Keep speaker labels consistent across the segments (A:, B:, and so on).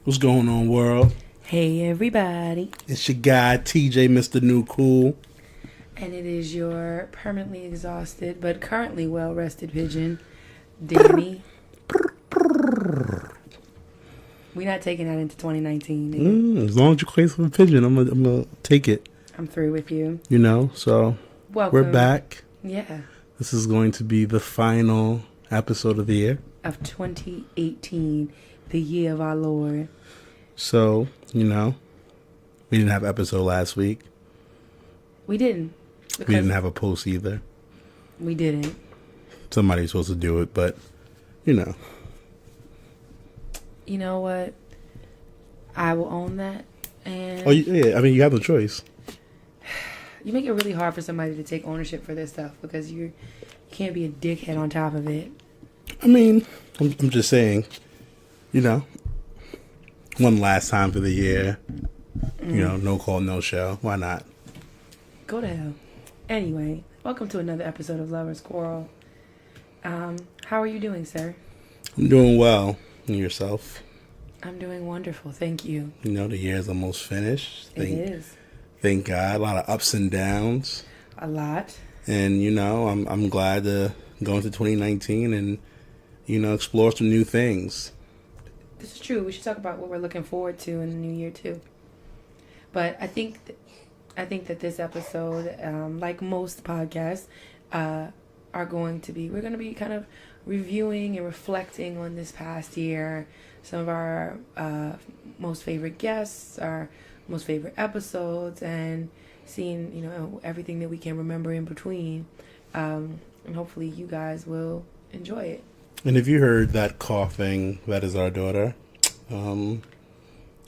A: What's going on, world?
B: Hey everybody.
A: It's your guy, TJ, Mr. New Cool.
B: And it is your permanently exhausted but currently well rested pigeon, Dani. We're not taking that into 2019.
A: As long as you're crazy for a pigeon, I'm gonna take it.
B: I'm through with you.
A: So
B: Welcome.
A: we're back.
B: Yeah.
A: This is going to be the final episode of the year.
B: Of 2018, the year of our Lord.
A: So, we didn't have an episode last week.
B: We didn't.
A: We didn't have a post either.
B: We didn't.
A: Somebody's supposed to do it, but,
B: You know what? I will own that. And
A: yeah, you have no choice.
B: You make it really hard for somebody to take ownership for this stuff because you can't be a dickhead on top of it.
A: I'm just saying, one last time for the year, no call, no show. Why not?
B: Go to hell. Anyway, welcome to another episode of Lovers Quarrel. How are you doing, sir?
A: I'm doing well. And yourself?
B: I'm doing wonderful, thank you.
A: The year's almost finished.
B: It is.
A: Thank God. A lot of ups and downs.
B: A lot.
A: And, I'm glad to go into 2019 and, explore some new things.
B: This is true. We should talk about what we're looking forward to in the new year, too. But I think that this episode, like most podcasts, we're going to be kind of reviewing and reflecting on this past year, some of our most favorite guests, our most favorite episodes, and seeing, everything that we can remember in between. And hopefully you guys will enjoy it.
A: And if you heard that coughing, that is our daughter.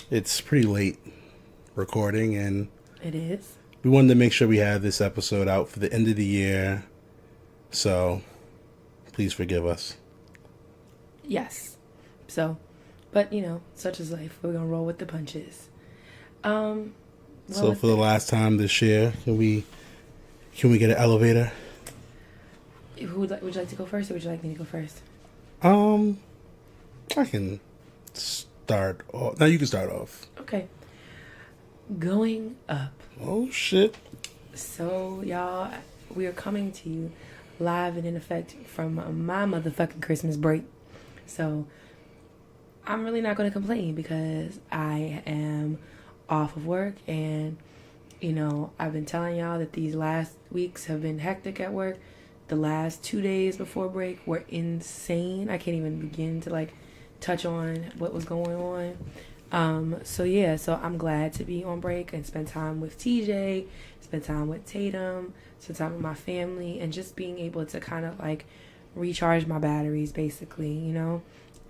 A: It's pretty late recording, and
B: it is.
A: We wanted to make sure we had this episode out for the end of the year. So, please forgive us.
B: Yes. So, but such is life. We're gonna roll with the punches. So
A: for the last time this year, can we get an elevator?
B: Would you like to go first, or would you like me to go first?
A: I can start off. Now you can start off.
B: Okay. Going up.
A: Oh shit.
B: So y'all, we are coming to you live and in effect from my motherfucking Christmas break. So I'm really not going to complain because I am off of work, and I've been telling y'all that these last weeks have been hectic at work. The last 2 days before break were insane. I can't even begin to touch on what was going on. So I'm glad to be on break and spend time with TJ, spend time with Tatum, spend time with my family, and just being able to kind of recharge my batteries, basically.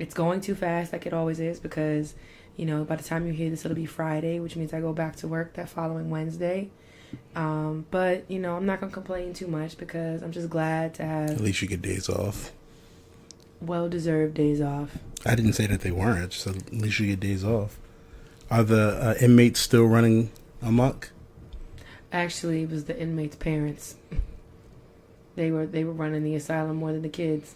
B: It's going too fast like it always is because, by the time you hear this, it'll be Friday, which means I go back to work that following Wednesday. But, I'm not going to complain too much because I'm just glad to have...
A: At least you get days off.
B: Well-deserved days off.
A: I didn't say that they weren't. I just said at least you get days off. Are the inmates still running amok?
B: Actually, it was the inmates' parents. They were running the asylum more than the kids.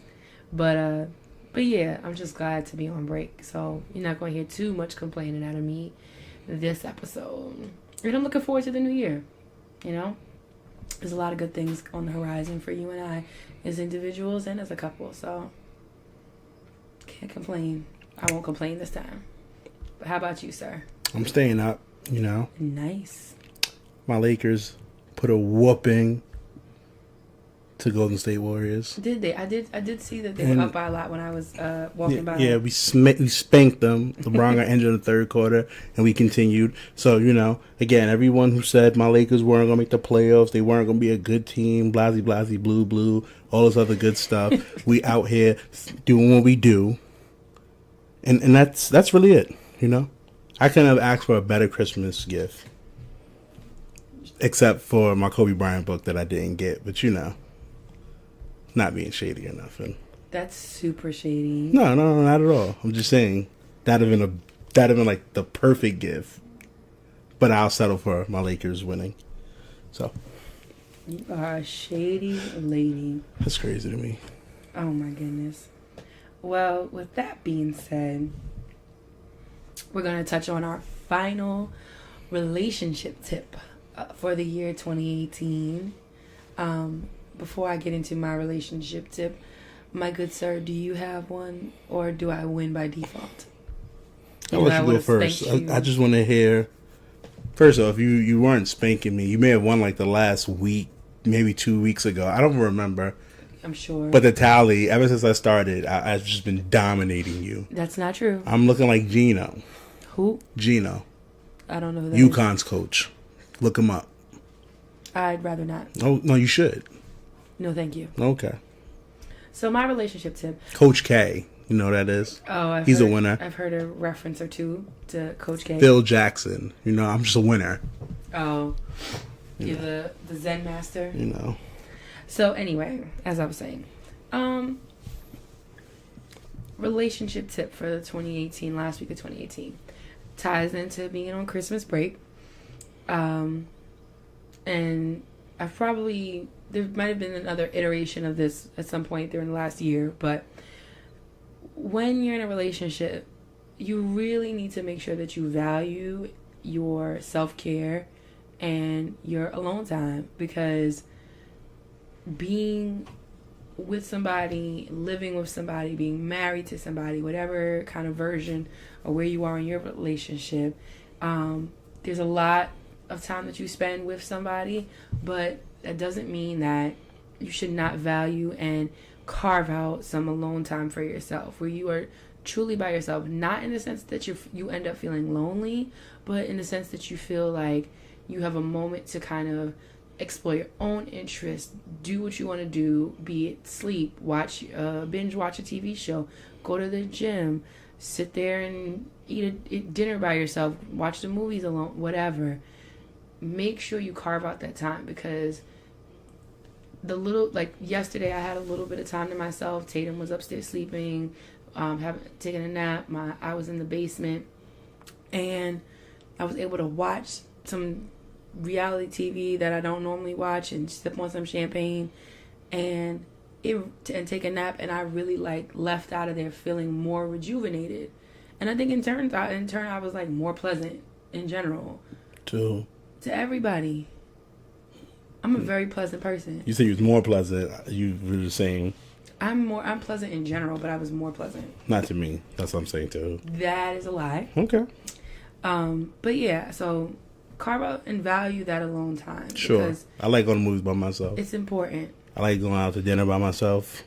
B: But yeah, I'm just glad to be on break. So you're not going to hear too much complaining out of me this episode. And I'm looking forward to the new year. There's a lot of good things on the horizon for you and I as individuals and as a couple. So can't complain. I won't complain this time. But how about you, sir?
A: I'm staying up,
B: Nice.
A: My Lakers put a whooping to Golden State Warriors.
B: Did they? I did see that they were up by a lot when I was walking by.
A: Yeah, we spanked them. LeBron got injured in the third quarter, and we continued. So, again, everyone who said my Lakers weren't going to make the playoffs, they weren't going to be a good team, blasey, blasey, blue, blue, all this other good stuff. We out here doing what we do. And that's really it, I couldn't have asked for a better Christmas gift. Except for my Kobe Bryant book that I didn't get, but not being shady or nothing.
B: That's super shady.
A: No, not at all. I'm just saying that'd have been like the perfect gift. But I'll settle for my Lakers winning. So
B: you are a shady lady.
A: That's crazy to me.
B: Oh my goodness. Well, with that being said, we're going to touch on our final relationship tip for the year 2018. Before I get into my relationship tip, my good sir, do you have one, or do I win by default?
A: I'll let you go first. I just want to hear. First off, you weren't spanking me. You may have won like the last week, maybe 2 weeks ago. I don't remember.
B: I'm sure.
A: But the tally, ever since I started, I've just been dominating you.
B: That's not true.
A: I'm looking like Gino.
B: Who?
A: Gino.
B: I don't know who that is.
A: UConn's coach. Look him up.
B: I'd rather not.
A: Oh, no, you should.
B: No, thank you.
A: Okay.
B: So my relationship tip.
A: Coach K. You know who that is?
B: Oh,
A: He's a winner.
B: I've heard a reference or two to Coach K.
A: Phil Jackson. You know, I'm just a winner.
B: Oh. You're the Zen master.
A: You know.
B: So anyway, as I was saying, relationship tip for the 2018, last week of 2018, ties into being on Christmas break. And I've probably, there might have been another iteration of this at some point during the last year, but when you're in a relationship, you really need to make sure that you value your self-care and your alone time, because being with somebody, living with somebody, being married to somebody, whatever kind of version or where you are in your relationship, there's a lot of time that you spend with somebody, but that doesn't mean that you should not value and carve out some alone time for yourself, where you are truly by yourself, not in the sense that you end up feeling lonely, but in the sense that you feel like you have a moment to kind of explore your own interests, do what you want to do, be it sleep, binge watch a TV show, go to the gym, sit there and eat dinner by yourself, watch the movies alone, whatever. Make sure you carve out that time, because yesterday I had a little bit of time to myself. Tatum was upstairs sleeping, taking a nap. I was in the basement, and I was able to watch some reality TV that I don't normally watch and sip on some champagne and take a nap, and I really left out of there feeling more rejuvenated. And I think in turn I was more pleasant in general
A: to
B: everybody. I'm a very pleasant person.
A: You said you was more pleasant. You were just saying
B: I'm pleasant in general, but I was more pleasant.
A: Not to me. That's what I'm saying too.
B: That is a lie.
A: Okay.
B: But yeah, so carve out and value that alone time.
A: Sure. I like going to movies by myself.
B: It's important.
A: I like going out to dinner by myself.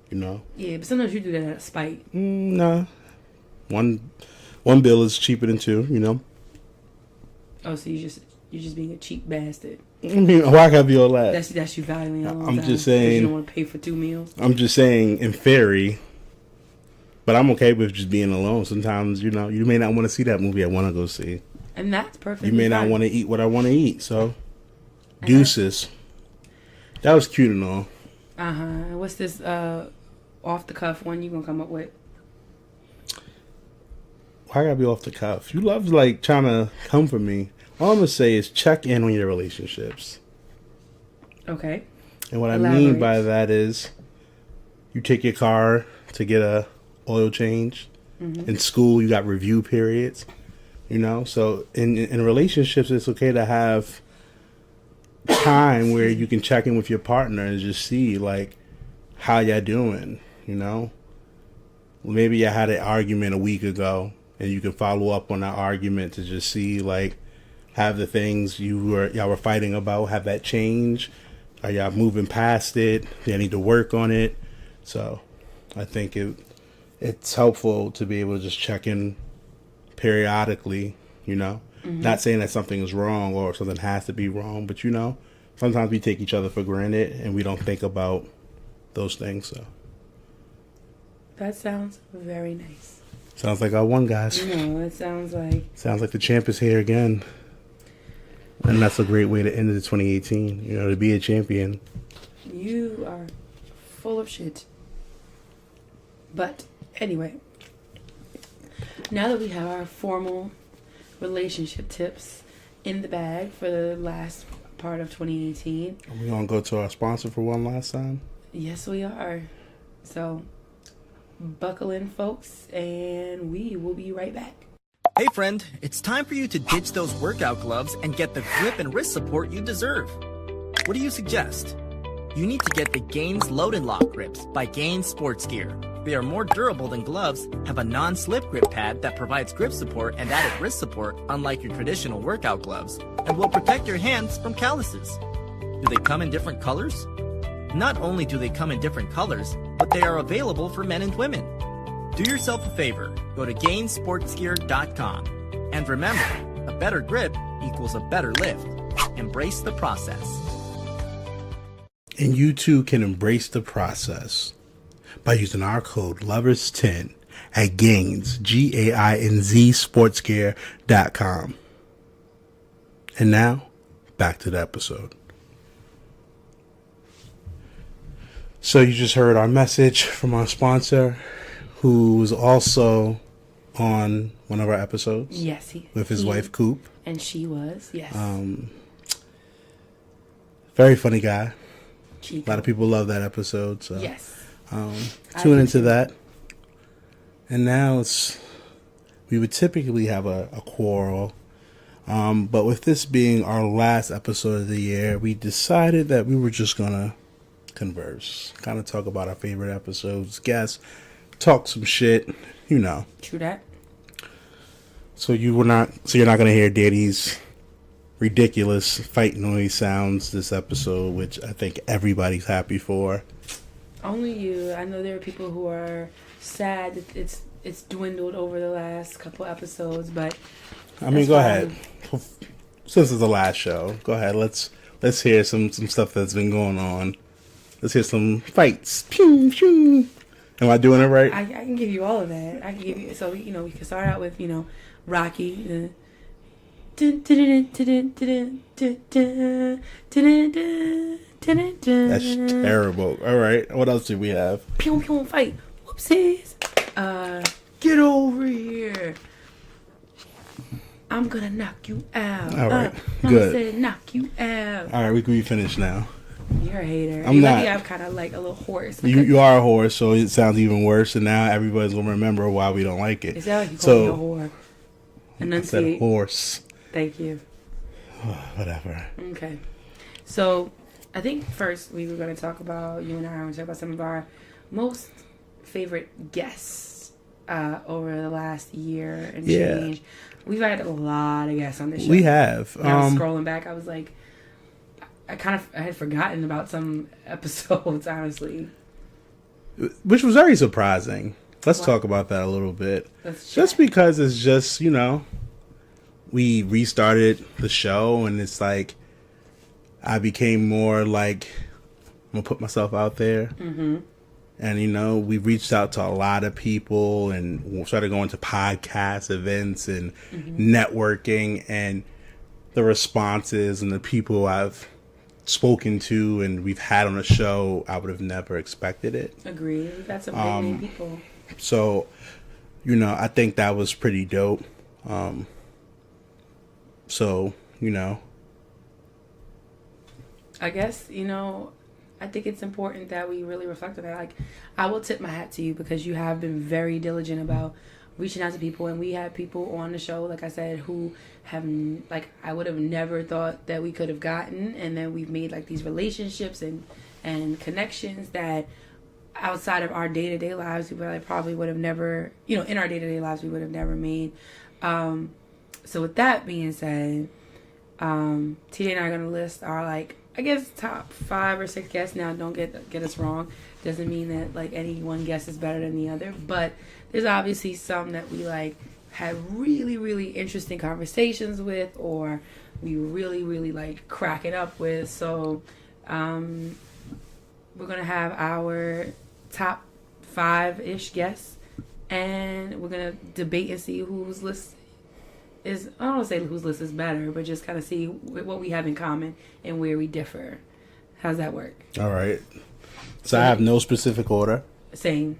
A: You know? Yeah,
B: but sometimes you do that out of spite.
A: Nah. One bill is cheaper than two, you know?
B: Oh, so you're just being a cheap bastard.
A: I mean, why can't be all that?
B: That's you valuing alone
A: I'm
B: time.
A: just saying.
B: You don't want to pay for 2 meals.
A: I'm just saying, in theory. But I'm okay with just being alone. Sometimes, you know, you may not want to see that movie I want to go see.
B: And that's perfect.
A: You may not want to eat what I want to eat, so deuces. That was cute and all.
B: What's this off the cuff one you gonna come up with?
A: Why gotta be off the cuff? You love trying to comfort me. All I'm gonna say is check in on your relationships.
B: Okay.
A: And what I mean by that is, you take your car to get a oil change. Mm-hmm. In school, you got review periods. You know, so in relationships, it's okay to have time where you can check in with your partner and just see how y'all doing. You know, maybe you had an argument a week ago, and you can follow up on that argument to just see have the things y'all were fighting about, have that change? Are y'all moving past it? Do you need to work on it? So I think it's helpful to be able to just check in periodically, you know. Mm-hmm. Not saying that something is wrong or something has to be wrong, but you know, sometimes we take each other for granted and we don't think about those things. So
B: that sounds very nice.
A: Sounds like I won, guys.
B: No, it sounds like
A: the champ is here again. And that's a great way to end the 2018, you know, to be a champion.
B: You are full of shit. But anyway, now that we have our formal relationship tips in the bag for the last part of 2018.
A: Are we going to go to our sponsor for one last time?
B: Yes, we are. So buckle in, folks, and we will be right back.
C: Hey friend, it's time for you to ditch those workout gloves and get the grip and wrist support you deserve. What do you suggest? You need to get the Gainz Load and Lock grips by Gainz Sports Gear. They are more durable than gloves, have a non-slip grip pad that provides grip support and added wrist support unlike your traditional workout gloves, and will protect your hands from calluses. Do they come in different colors? Not only do they come in different colors, but they are available for men and women. Do yourself a favor, go to gainsportsgear.com. And remember, a better grip equals a better lift. Embrace the process.
A: And you too can embrace the process by using our code LOVERS10 at Gainz, Gainz sportsgear.com. And now, back to the episode. So you just heard our message from our sponsor, who was also on one of our episodes.
B: Yes,
A: with his wife Coop,
B: and she was
A: very funny guy.
B: Chico.
A: A lot of people love that episode. So
B: yes,
A: tune into that. And now we would typically have a quarrel, but with this being our last episode of the year, we decided that we were just gonna converse, kind of talk about our favorite episodes, guess, talk some shit, you know.
B: True that.
A: So you're not gonna hear Dani's ridiculous fight noise sounds this episode, which I think everybody's happy for.
B: Only you. I know there are people who are sad that it's dwindled over the last couple episodes, but
A: I mean, go ahead. Since it's the last show, go ahead. Let's hear some stuff that's been going on. Let's hear some fights. Pew, pew. Am I doing it right?
B: I can give you all of that. I can give you. So we can start out with Rocky. That's
A: terrible. All right. What else do we have?
B: Pew pew fight. Whoopsies. Get over here. I'm gonna knock you out.
A: All right.
B: Mama
A: Good.
B: said knock you out.
A: All right. We can be finished now.
B: You're a hater.
A: I'm not.
B: I'm kind of like a little hoarse.
A: You are a whore, so it sounds even worse. And now everybody's gonna remember why we don't like it.
B: Is that like you call me a whore? Enunciate.
A: I said horse.
B: Thank you.
A: Whatever.
B: Okay. So, I think first we were going to talk about, you and I were going to talk about some of our most favorite guests over the last year and change. We've had a lot of guests on this show.
A: We have.
B: When I was scrolling back, I was like, I had forgotten about some episodes, honestly.
A: Which was very surprising. Let's talk about that a little bit. Just because it's just, we restarted the show and it's like I became more like I'm gonna put myself out there. Mm-hmm. And we reached out to a lot of people and started going to podcast events and networking, and the responses and the people I've spoken to and we've had on the show, I would have never expected it.
B: Agreed. We've had some big name people.
A: So, I think that was pretty dope. So,
B: I guess, I think it's important that we really reflect on that. Like, I will tip my hat to you because you have been very diligent about reaching out to people. And we have people on the show, like I said, who have, I would have never thought that we could have gotten. And then we've made, these relationships and connections that outside of our day-to-day lives, we probably would have never, in our day-to-day lives, we would have never made. So with that being said, TJ and I are going to list our, top 5 or 6 guests. Now, don't get us wrong. Doesn't mean that, any one guest is better than the other. But there's obviously some that we, had really, really interesting conversations with, or we really, really, cracking up with. So, we're going to have our top 5-ish guests, and we're going to debate and see whose list is, I don't want to say whose list is better, but just kind of see what we have in common and where we differ. How's that work?
A: All right. So I have no specific order.
B: Same.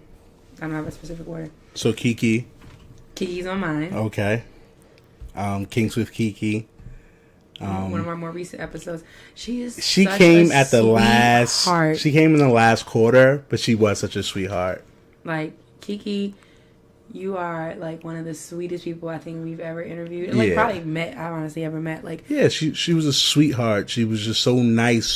B: I don't have a specific order.
A: So Kiki's
B: on mine.
A: Okay. Kinks with Kiki.
B: One of our more recent episodes. She
A: came at the last.
B: Heart.
A: She came in the last quarter, but she was such a sweetheart.
B: Kiki, You are like one of the sweetest people I think we've ever interviewed. And like probably met. I honestly ever met. Like
A: she was a sweetheart. She was just so nice.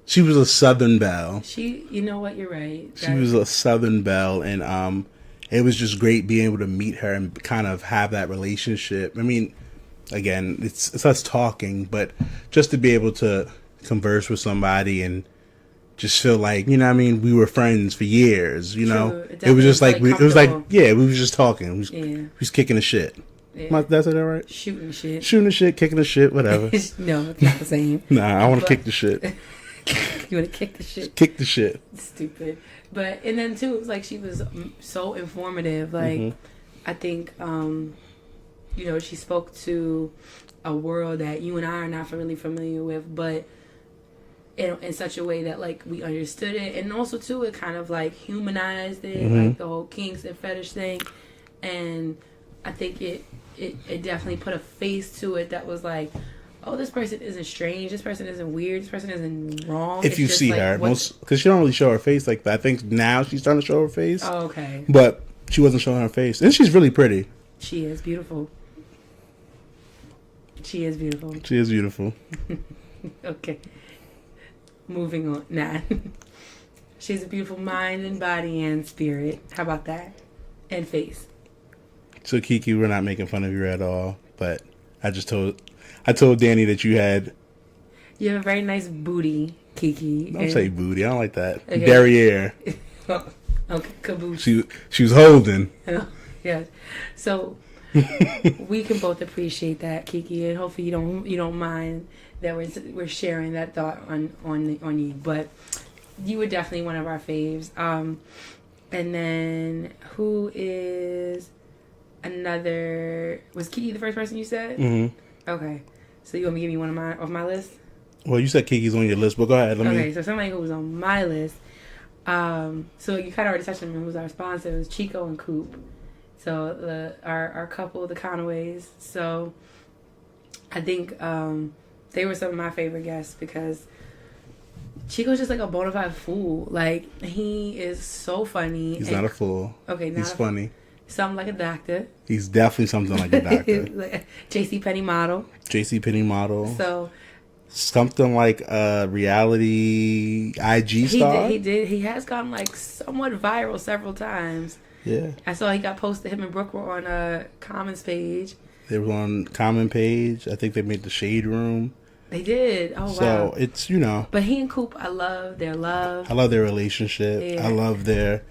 A: She was a Southern belle.
B: You know what? You're right.
A: She was a Southern belle, and it was just great being able to meet her and kind of have that relationship. I mean, again, it's us talking, but just to be able to converse with somebody and just feel like, you know what I mean, we were friends for years, you know. It was just like, we were just talking. We was kicking the shit. Yeah. That's it, all right?
B: Shooting the shit, kicking
A: the shit, whatever.
B: No, it's not the same.
A: Nah, I want to kick the shit.
B: You want to kick the shit?
A: Kick the shit.
B: Stupid. But, and then too, it was like she was so informative. Like, I think, you know, she spoke to a world that you and I are not really familiar with, but in such a way that like we understood it, and also too it kind of like humanized it, like the whole kinks and fetish thing, and I think it definitely put a face to it that was like, oh, this person isn't strange, this person isn't weird, this person isn't wrong.
A: If you see her, because she don't really show her face like that. I think now she's starting to show her face.
B: Oh, okay.
A: But she wasn't showing her face, and she's really pretty.
B: She is beautiful. She is beautiful.
A: She is beautiful.
B: Okay. Moving on. Nah. She's a beautiful mind and body and spirit. How about that? And face.
A: So Kiki, we're not making fun of you at all, but I told Dani that you have
B: a very nice booty, Kiki.
A: Don't say booty. I don't like that.
B: Okay.
A: Derriere.
B: Okay, caboose.
A: She was holding.
B: Yeah. So we can both appreciate that, Kiki, and hopefully you don't mind that we're sharing that thought on you. But you were definitely one of our faves. And then who is another? Was Kiki the first person you said? Mm-hmm. Okay. So you want me to give me one of my list? Well,
A: you said Kiki's on your list, but go ahead.
B: So somebody who was on my list. So you kind of already touched on who was our sponsor. It was Chico and Coop. So our couple, the Conaways. So I think they were some of my favorite guests because Chico's just like a bona fide fool. Like, he is so funny.
A: He's not a fool.
B: Okay,
A: he's funny.
B: Something like a doctor.
A: He's definitely something like a doctor.
B: Like JCPenney model.
A: JCPenney model.
B: So
A: something like a reality IG star.
B: He did. He has gone like somewhat viral several times.
A: Yeah.
B: I saw he got posted. Him and Brooke were on a Commons page.
A: They were on Common page. I think they made the Shade Room.
B: They did. Oh, wow.
A: So it's, But
B: he and Coop, I love their love.
A: I love their relationship. Yeah. I love their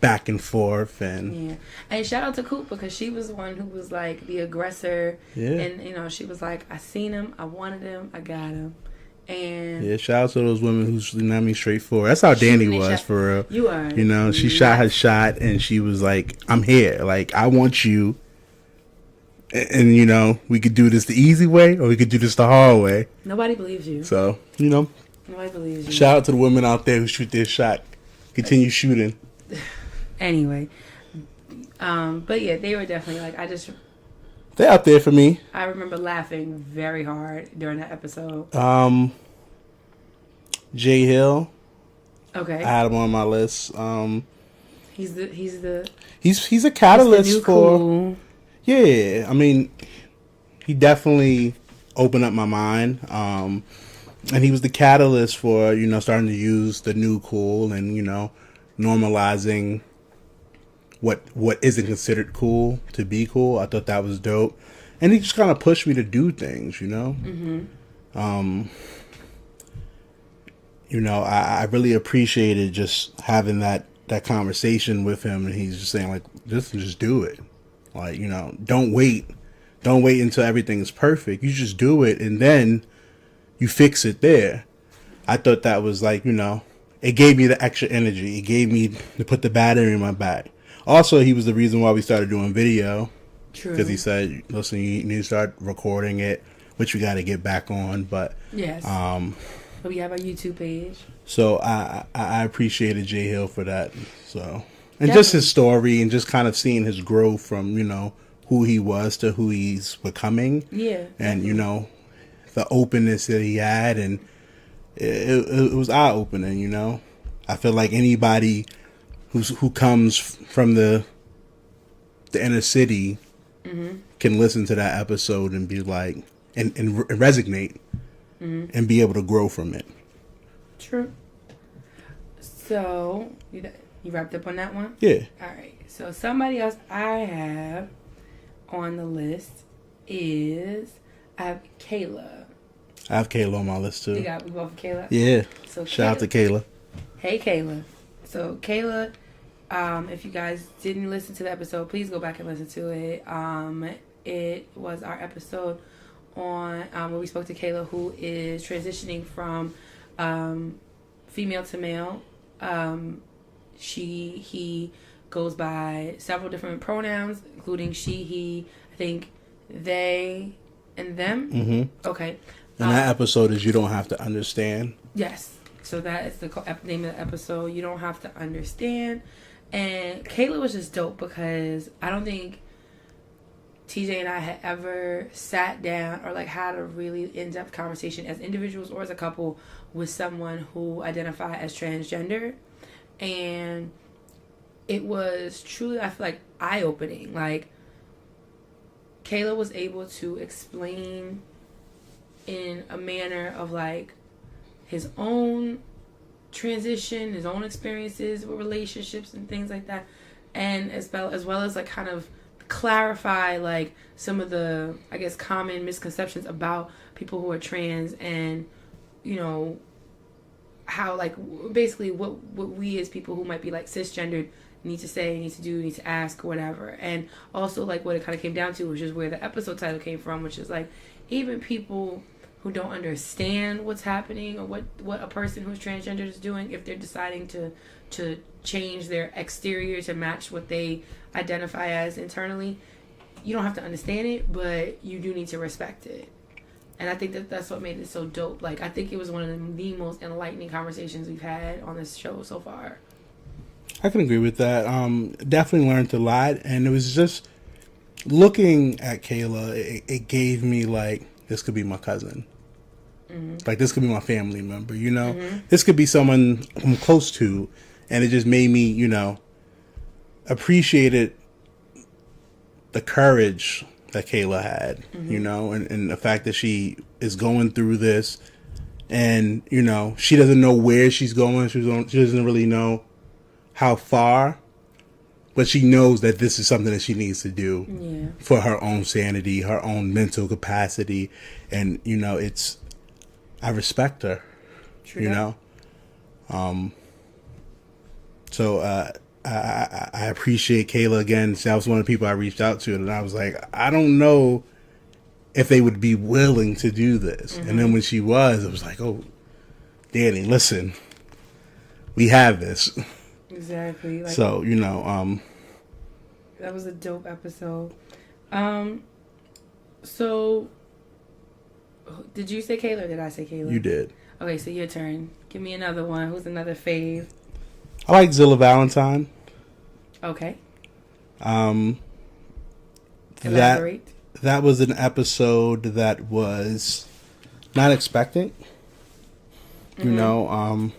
A: back and forth. And
B: shout out to Coop because she was the one who was like the aggressor.
A: Yeah.
B: And, she was like, I seen him. I wanted him. I got him. And
A: shout out to those women who's straightforward. That's how Dani was for real.
B: You are.
A: She shot her shot and she was like, I'm here. Like, I want you. And, we could do this the easy way or we could do this the hard way.
B: Nobody believes you.
A: So,
B: Nobody believes you.
A: Shout out to the women out there who shoot their shot. Continue shooting.
B: Anyway. But yeah, they were definitely like,
A: they're out there for me.
B: I remember laughing very hard during that episode.
A: Jay Hill.
B: Okay.
A: I had him on my list.
B: He's
A: a catalyst
B: he's the new
A: for
B: cool.
A: Yeah. I mean, he definitely opened up my mind. And he was the catalyst for, starting to use the new cool and, normalizing what isn't considered cool to be cool. I thought that was dope. And he just kind of pushed me to do things,
B: Mm-hmm.
A: I really appreciated just having that conversation with him, and he's just saying like, just do it. Like, don't wait until everything is perfect. You just do it, and then you fix it there. I thought that was like, it gave me the extra energy. It gave me to put the battery in my back. Also, he was the reason why we started doing video.
B: True.
A: Because he said, listen, you need to start recording it, which we got to get back on. But
B: yes. We have our YouTube page.
A: So I appreciated Jay Hill for that. So, and definitely. Just his story and just kind of seeing his growth from, who he was to who he's becoming.
B: Yeah.
A: And, the openness that he had, and it was eye-opening, I feel like anybody who comes from the the inner city can listen to that episode and be like, and resonate and be able to grow from it.
B: True. So, you wrapped up on that one?
A: Yeah.
B: All right. So, somebody else I have on the list is, I have Kayla.
A: I have Kayla on my list too.
B: We both have Kayla?
A: Yeah.
B: So
A: Shout out to Kayla.
B: Hey, Kayla. So, Kayla, if you guys didn't listen to the episode, please go back and listen to it. It was our episode on where we spoke to Kayla, who is transitioning from female to male. He goes by several different pronouns, including she, he, I think they, and them.
A: Mm-hmm.
B: Okay.
A: And that episode is You Don't Have to Understand.
B: Yes. So that is the name of the episode. You Don't Have to Understand. And Kayla was just dope because I don't think TJ and I had ever sat down or like had a really in-depth conversation as individuals or as a couple with someone who identified as transgender. And it was truly, I feel like, eye-opening. Like, Kayla was able to explain in a manner of like his own transition, his own experiences with relationships and things like that, and as well as like kind of clarify like some of the, I guess, common misconceptions about people who are trans, and you know how like basically what we as people who might be like cisgendered need to say, need to do, need to ask, or whatever. And also like what it kind of came down to, which is where the episode title came from, which is like even people who don't understand what's happening or what a person who's transgender is doing, if they're deciding to change their exterior to match what they identify as internally, you don't have to understand it, but you do need to respect it. And I think that's what made it so dope. Like, I think it was one of the most enlightening conversations we've had on this show so far.
A: I can agree with that. Definitely learned a lot, and it was just looking at Kayla, it gave me like, this could be my cousin. Mm-hmm. Like, this could be my family member, you know? Mm-hmm. This could be someone I'm close to, and it just made me, you know, appreciated the courage that Kayla had, mm-hmm. you know, and the fact that she is going through this, and, you know, she doesn't know where she's going. She doesn't really know how far, but she knows that this is something that she needs to do for her own sanity, her own mental capacity. And, you know, I respect her, True. You know? So, I appreciate Kayla again. That was one of the people I reached out to, and I was like, I don't know if they would be willing to do this. Mm-hmm. And then when she was, I was like, oh, Dani, listen, we have this.
B: Exactly. Like,
A: so, you know,
B: that was a dope episode. So, did you say Kayla or did I say Kayla?
A: You did. Okay,
B: so your turn. Give me another one. Who's another fave?
A: I like Zilla Valentine.
B: Okay.
A: Elaborate. That was an episode that was not expected. Mm-hmm. You know,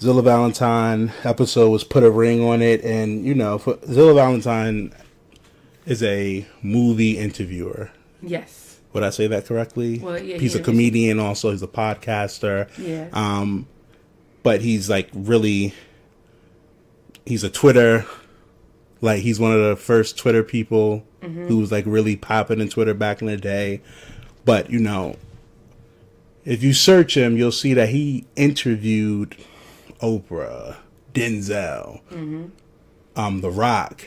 A: Zilla Valentine episode was Put a Ring on It, and you know, Zilla Valentine is a movie interviewer. Yes. Would I say that correctly? Well, yeah, he's a comedian also. He's a podcaster. Yeah. But he's like really, he's a Twitter, like he's one of the first Twitter people who was like really popping in Twitter back in the day. But, you know, if you search him, you'll see that he interviewed Oprah, Denzel, The Rock.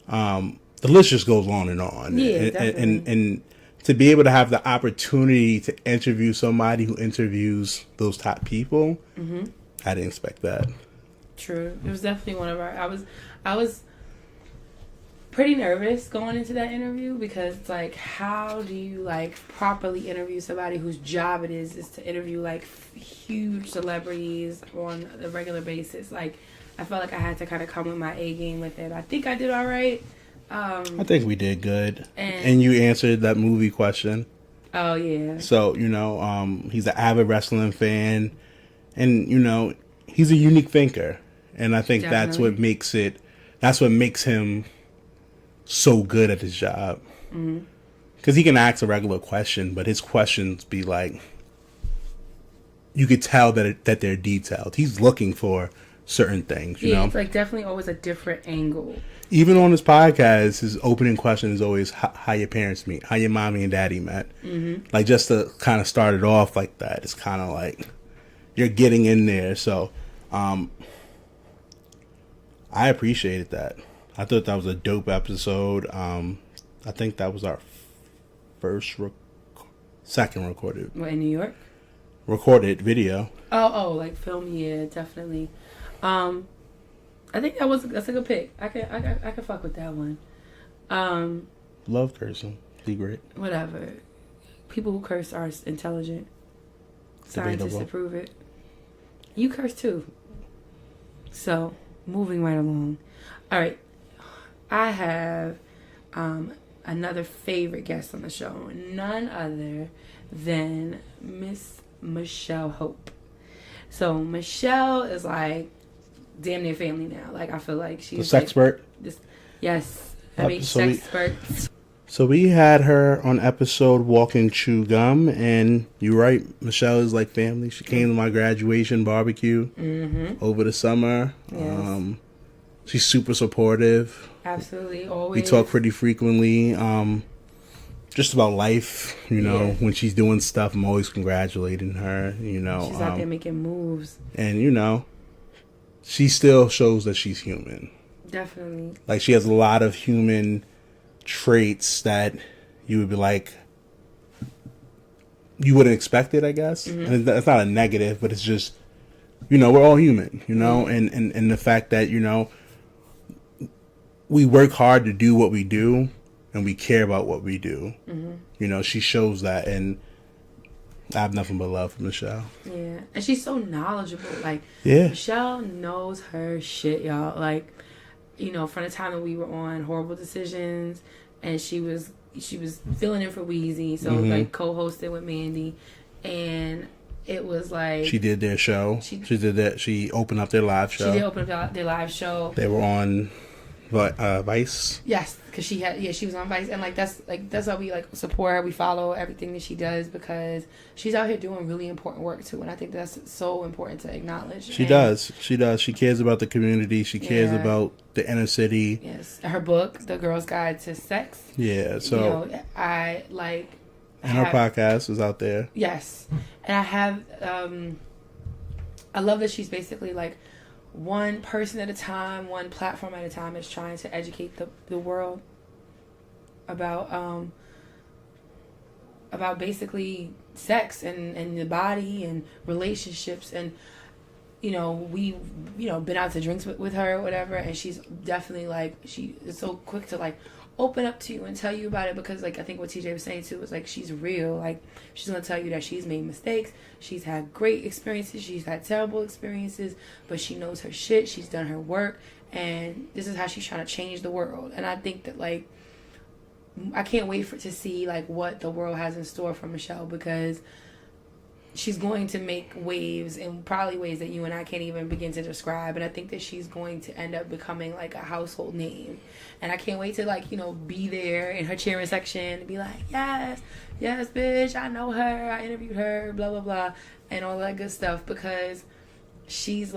A: The list just goes on and on. Yeah, and to be able to have the opportunity to interview somebody who interviews those top people, I didn't expect that.
B: True. It was definitely one of our... I was pretty nervous going into that interview because it's like, how do you like properly interview somebody whose job it is to interview like huge celebrities on a regular basis? Like, I felt like I had to kind of come with my A game with it. I think I did all right.
A: I think we did good. And you answered that movie question.
B: Oh, yeah.
A: So, you know, he's an avid wrestling fan. And, you know, he's a unique thinker. And I think that's what makes him so good at his job. Because he can ask a regular question, but his questions be like, you could tell that they're detailed. He's looking for certain things, you know?
B: It's like definitely always a different angle.
A: Even on his podcast, his opening question is always how your parents meet, how your mommy and daddy met. Like, just to kind of start it off like that, it's kind of like you're getting in there. So I appreciated that. I thought that was a dope episode. I think that was our second recorded.
B: What, in New York?
A: Recorded video.
B: Oh, like film, yeah, definitely. I think that's a good pick. I can fuck with that one.
A: Love cursing. Be great.
B: Whatever. People who curse are intelligent. Scientists
A: Debatable.
B: to prove it. You curse too. So, moving right along. All right. I have another favorite guest on the show. None other than Miss Michelle Hope. So, Michelle is like damn near family now. Like, I feel like she's
A: The sexpert.
B: Yes. I mean, sexpert.
A: So we had her on episode Walk and Chew Gum, and you're right, Michelle is like family. She came to my graduation barbecue over the summer.
B: Yes.
A: She's super supportive.
B: Absolutely, always.
A: We talk pretty frequently, just about life. You know, when she's doing stuff, I'm always congratulating her. You know,
B: she's out there making moves,
A: and you know, she still shows that she's human.
B: Definitely.
A: Like, she has a lot of human traits that you would be like, you wouldn't expect it, I guess. And it's not a negative, but it's just, you know, we're all human, you know, and the fact that, you know, we work hard to do what we do and we care about what we do. You know, she shows that, and I have nothing but love for Michelle.
B: Yeah, and she's so knowledgeable. Like,
A: Yeah.
B: Michelle knows her shit, y'all. Like, you know, from the time that we were on Horrible Decisions, and she was filling in for Wheezy, so like co-hosted with Mandy, and it was like
A: She did their show. She did that. She opened up their live show.
B: She did open up their live show.
A: They were on Vice.
B: Yes, because she was on Vice, and that's why we like support her. We follow everything that she does because she's out here doing really important work too, and I think that's so important to acknowledge.
A: She does. She cares about the community. She cares about the inner city.
B: Yes, her book, The Girl's Guide to Sex.
A: Yeah, so
B: you know, I like.
A: And her podcast is out there.
B: Yes, and I have. I love that she's basically like one person at a time, one platform at a time, is trying to educate the world about basically sex and the body and relationships. And you know, we've been out to drinks with her or whatever, and she's definitely like, she is so quick to like open up to you and tell you about it, because like I think what TJ was saying too was like, she's real. Like, she's gonna tell you that she's made mistakes, she's had great experiences, she's had terrible experiences, but she knows her shit, she's done her work, and this is how she's trying to change the world. And I think that like, I can't wait to see like what the world has in store for Michelle, because she's going to make waves in probably ways that you and I can't even begin to describe. And I think that she's going to end up becoming like a household name. And I can't wait to like, you know, be there in her cheering section and be like, yes, bitch, I know her, I interviewed her, blah, blah, blah, and all that good stuff, because she's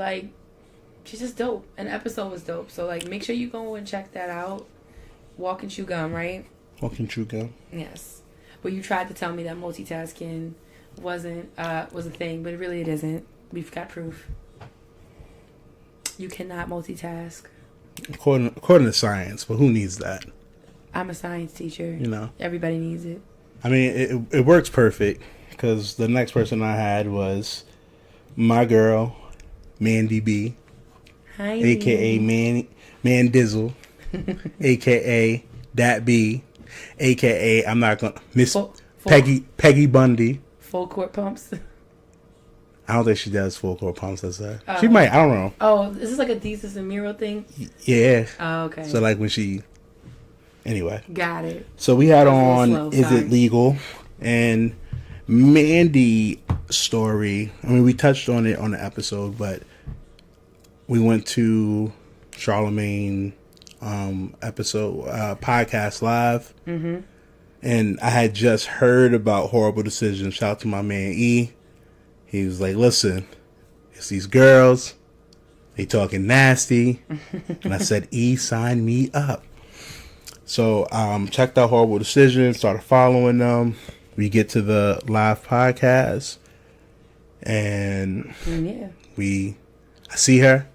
B: just dope. And the episode was dope. So like, make sure you go and check that out. Walk and Chew Gum, right?
A: Walk and Chew Gum.
B: Yes. But you tried to tell me that multitasking was a thing, but it isn't. We've got proof. You cannot multitask.
A: According to science, but who needs that?
B: I'm a science teacher.
A: You know,
B: everybody needs it.
A: I mean, it works perfect, because the next person I had was my girl, Mandy B,
B: hi,
A: aka Man Dizzle, aka Dat B, aka I'm not gonna Miss Peggy Bundy.
B: Full court pumps.
A: I don't think she does full court pumps. That's her. She might. I don't know.
B: Oh, is this like a thesis and mural thing?
A: Yeah.
B: Oh, okay.
A: So like when she. Anyway.
B: Got it.
A: So we had on Is It Legal? And Mandy story. I mean, we touched on it on the episode, but we went to Charlemagne episode podcast live, and I had just heard about Horrible Decisions. Shout out to my man E. He was like, "Listen, it's these girls. They talking nasty," and I said, "E, sign me up." So checked out Horrible Decisions. Started following them. We get to the live podcast, and I see her.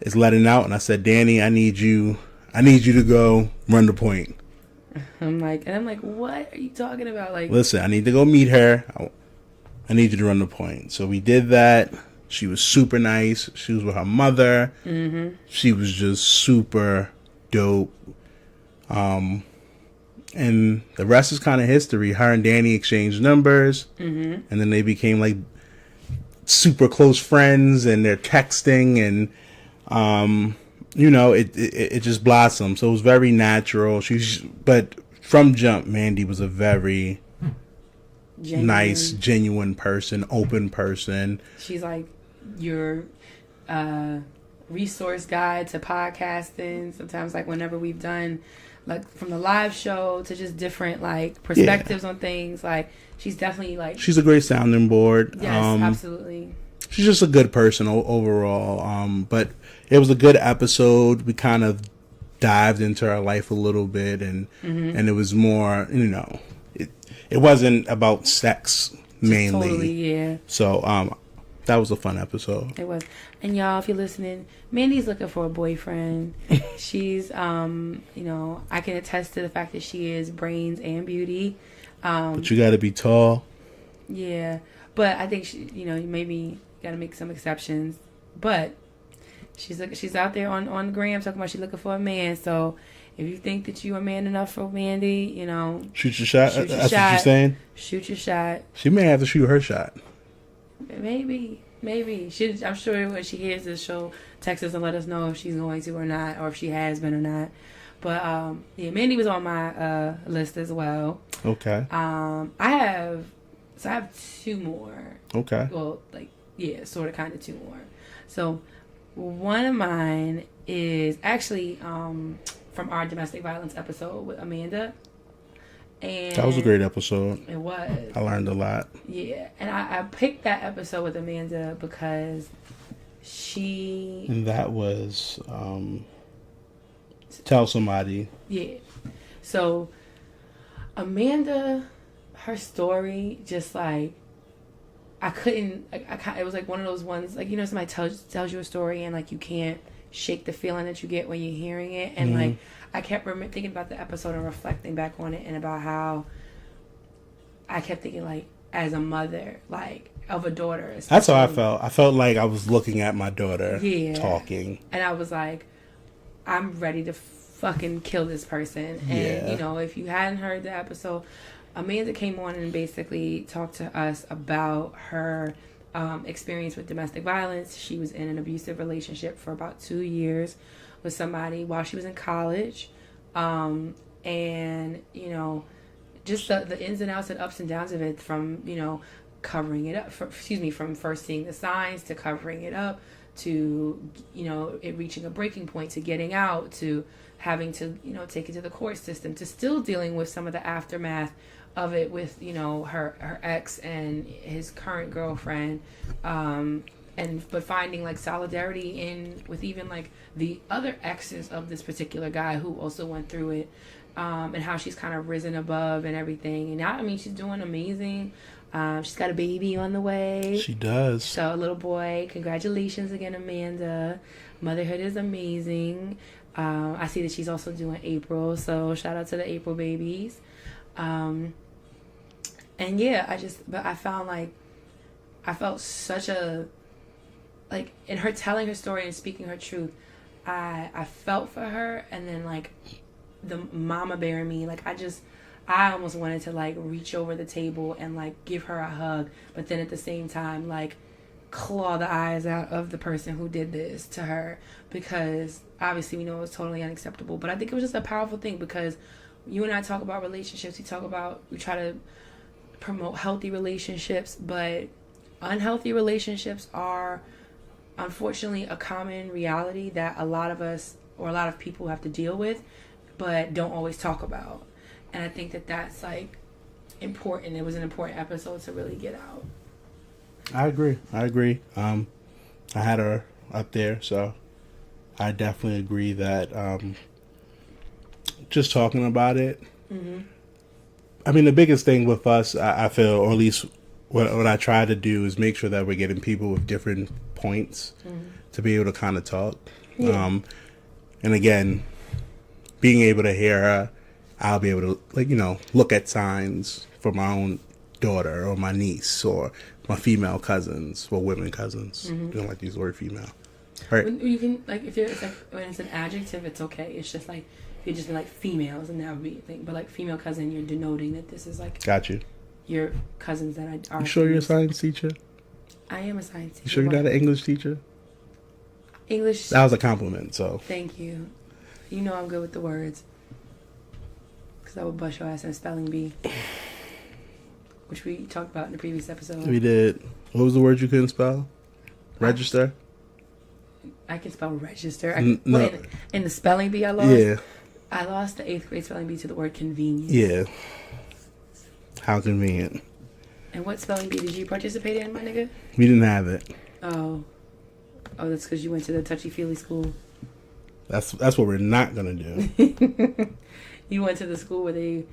A: It's letting out, and I said, "Dani, I need you to go run the point."
B: I'm like, what are you talking about? Like,
A: listen, I need to go meet her. I need you to run the point. So we did that. She was super nice. She was with her mother. Mm-hmm. She was just super dope. And the rest is kind of history. Her and Dani exchanged numbers, and then they became like super close friends, and they're texting, and it just blossomed. So it was very natural. But from jump, Mandy was a very nice, genuine person, open person.
B: She's like your resource guide to podcasting. Sometimes, like whenever we've done, like from the live show to just different like perspectives on things, like she's definitely like,
A: she's a great sounding board.
B: Yes, absolutely.
A: She's just a good person overall. But it was a good episode. We kind of dived into her life a little bit, and it was more, it wasn't about sex mainly.
B: Totally, yeah.
A: So that was a fun episode.
B: It was. And y'all, if you're listening, Mandy's looking for a boyfriend. She's, I can attest to the fact that she is brains and beauty.
A: But you got to be tall.
B: Yeah. But I think, maybe got to make some exceptions. But she's out there on the gram talking about she's looking for a man. So if you think that you are man enough for Mandy,
A: shoot your shot. That's what you're saying?
B: Shoot your shot.
A: She may have to shoot her shot.
B: Maybe. I'm sure when she hears this, she'll text us and let us know if she's going to or not, or if she has been or not. But Mandy was on my list as well.
A: Okay.
B: I have two more.
A: Okay.
B: Well, sort of, kind of two more. So one of mine is actually from our domestic violence episode with Amanda. And
A: that was a great episode.
B: It was.
A: I learned a lot.
B: Yeah, and I picked that episode with Amanda because she...
A: And that was Tell Somebody.
B: Yeah. So Amanda, her story, just like, I couldn't... it was like one of those ones, like, somebody tells you a story and like you can't shake the feeling that you get when you're hearing it. And like, I kept thinking about the episode and reflecting back on it, and about how I kept thinking, like, as a mother, like, of a daughter.
A: That's how I felt. I felt like I was looking at my daughter talking.
B: And I was like, I'm ready to fucking kill this person. And, if you hadn't heard the episode, Amanda came on and basically talked to us about her experience with domestic violence. She was in an abusive relationship for about 2 years with somebody while she was in college, and just the ins and outs and ups and downs of it, from covering it up, from first seeing the signs to covering it up, to it reaching a breaking point, to getting out, to having to take it to the court system, to still dealing with some of the aftermath of it with her ex and his current girlfriend, but finding like solidarity with even like the other exes of this particular guy who also went through it, and how she's kind of risen above and everything. And now, she's doing amazing. She's got a baby on the way.
A: She does.
B: So a little boy. Congratulations again, Amanda. Motherhood is amazing. I see that she's also doing April, so shout out to the April babies. And yeah, I found like, I felt such a, like, in her telling her story and speaking her truth, I felt for her. And then like the mama bear in me, like I almost wanted to like reach over the table and like give her a hug, but then at the same time like claw the eyes out of the person who did this to her, because obviously we know it was totally unacceptable. But I think it was just a powerful thing, because you and I talk about relationships, we try to promote healthy relationships, but unhealthy relationships are unfortunately a common reality that a lot of us or a lot of people have to deal with, but don't always talk about. And I think that that's like important. It was an important episode to really get out.
A: I agree. I had her up there, so I definitely agree that just talking about it.
B: Mm-hmm.
A: I mean, the biggest thing with us, I feel, or at least what I try to do, is make sure that we're getting people with different points to be able to kind of talk. Yeah. And again, being able to hear her, I'll be able to, like, look at signs for my own daughter or my niece or my female cousins or women cousins. You don't like to use the word female. Right.
B: You can, like, if you're, it's like, when it's an adjective, it's okay. It's just like, if you just be like females, and that would be a thing. But like female cousin, you're denoting that this is like.
A: Got you.
B: Your cousins that are.
A: You sure you're a science teacher?
B: I am a science teacher.
A: You sure you're not an English teacher?
B: English.
A: That was a compliment, so.
B: Thank you. You know I'm good with the words. Because I would bust your ass in a spelling bee. Which we talked about in the previous episode.
A: We did. What was the word you couldn't spell? Register?
B: I can spell register.
A: No.
B: In the spelling bee I lost?
A: Yeah.
B: I lost the 8th grade spelling bee to the word convenience.
A: Yeah. How convenient.
B: And what spelling bee did you participate in, my nigga?
A: We didn't have it.
B: Oh, that's because you went to the touchy-feely school.
A: That's what we're not going to do.
B: You went to the school where they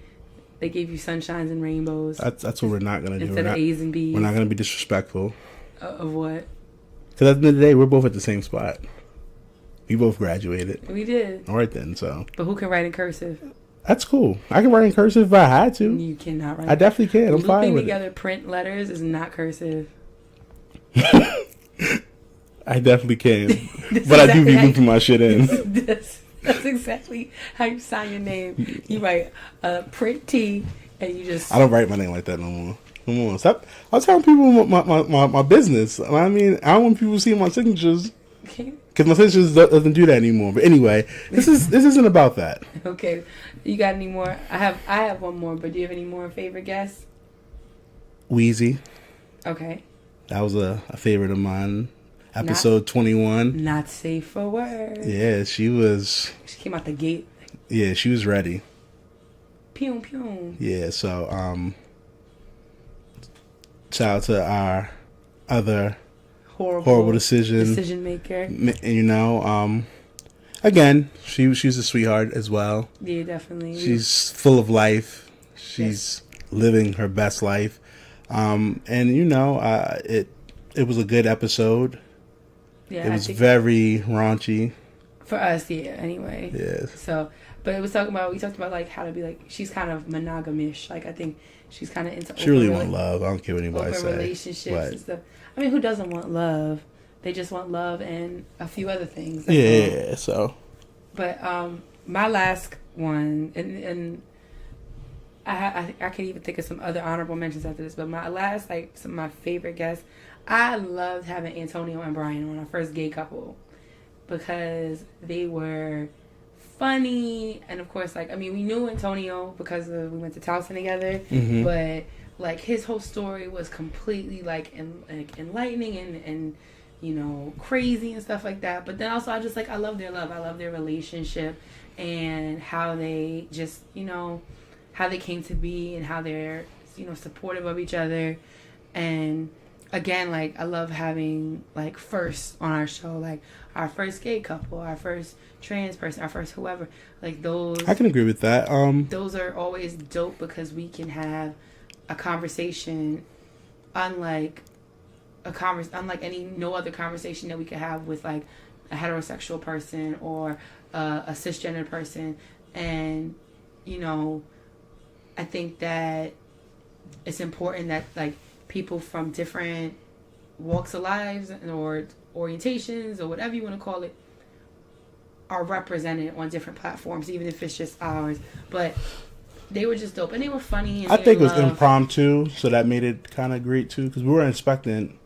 B: gave you sunshines and rainbows.
A: That's what we're not going to do.
B: Instead of A's and B's.
A: We're not going to be disrespectful.
B: Of what?
A: Because at the end of the day, we're both at the same spot. We both graduated.
B: We did.
A: All right then, so.
B: But who can write in cursive?
A: That's cool. I can write in cursive if I had to.
B: You cannot write.
A: I definitely can. I'm fine with it.
B: Looping together print letters is not cursive.
A: I definitely can. But I do be looping my shit in.
B: That's exactly how you sign your name. You write print T and you just...
A: I don't write my name like that no more. Come on, stop. I was telling people my business. I mean, I don't want people seeing my signatures. Because my signatures doesn't do that anymore. But anyway, this isn't about that.
B: Okay. You got any more? I have one more, but do you have any more favorite guests?
A: Wheezy.
B: Okay.
A: That was a favorite of mine. Episode 21.
B: Not safe for work.
A: Yeah, she
B: came out the gate.
A: Yeah, she was ready.
B: Pew pew.
A: Yeah, so shout out to our other horrible decision
B: maker.
A: And again, she's a sweetheart as well.
B: Yeah, definitely.
A: She's full of life. She's living her best life. And it was a good episode.
B: Yeah,
A: it was very raunchy.
B: For us, yeah, anyway.
A: Yeah.
B: So, but we talked about like how to be like, she's kind of monogamish. Like, I think she's kind of into
A: She really wants love. I don't care what anybody says.
B: Relationships and stuff. I mean, who doesn't want love? They just want love and a few other things.
A: Yeah, so.
B: But my last one, and I can even think of some other honorable mentions after this, but my last, like, some of my favorite guests, I loved having Antonio and Brian on, our first gay couple, because they were funny, and of course, like, I mean, we knew Antonio because we went to Towson together, but like his whole story was completely like enlightening and crazy and stuff like that. But then also I love their love, I love their relationship, and how they just how they came to be, and how they're supportive of each other. And again, like, I love having, like, first on our show, like, our first gay couple, our first trans person, our first whoever, like, those.
A: I can agree with that.
B: Those are always dope because we can have a conversation unlike no other conversation that we could have with, like, a heterosexual person or a cisgender person. And, I think that it's important that, like, people from different walks of lives or orientations or whatever you want to call it are represented on different platforms, even if it's just ours. But they were just dope, and they were funny. And
A: I think it was impromptu, so that made it kind of great too, because we were expecting.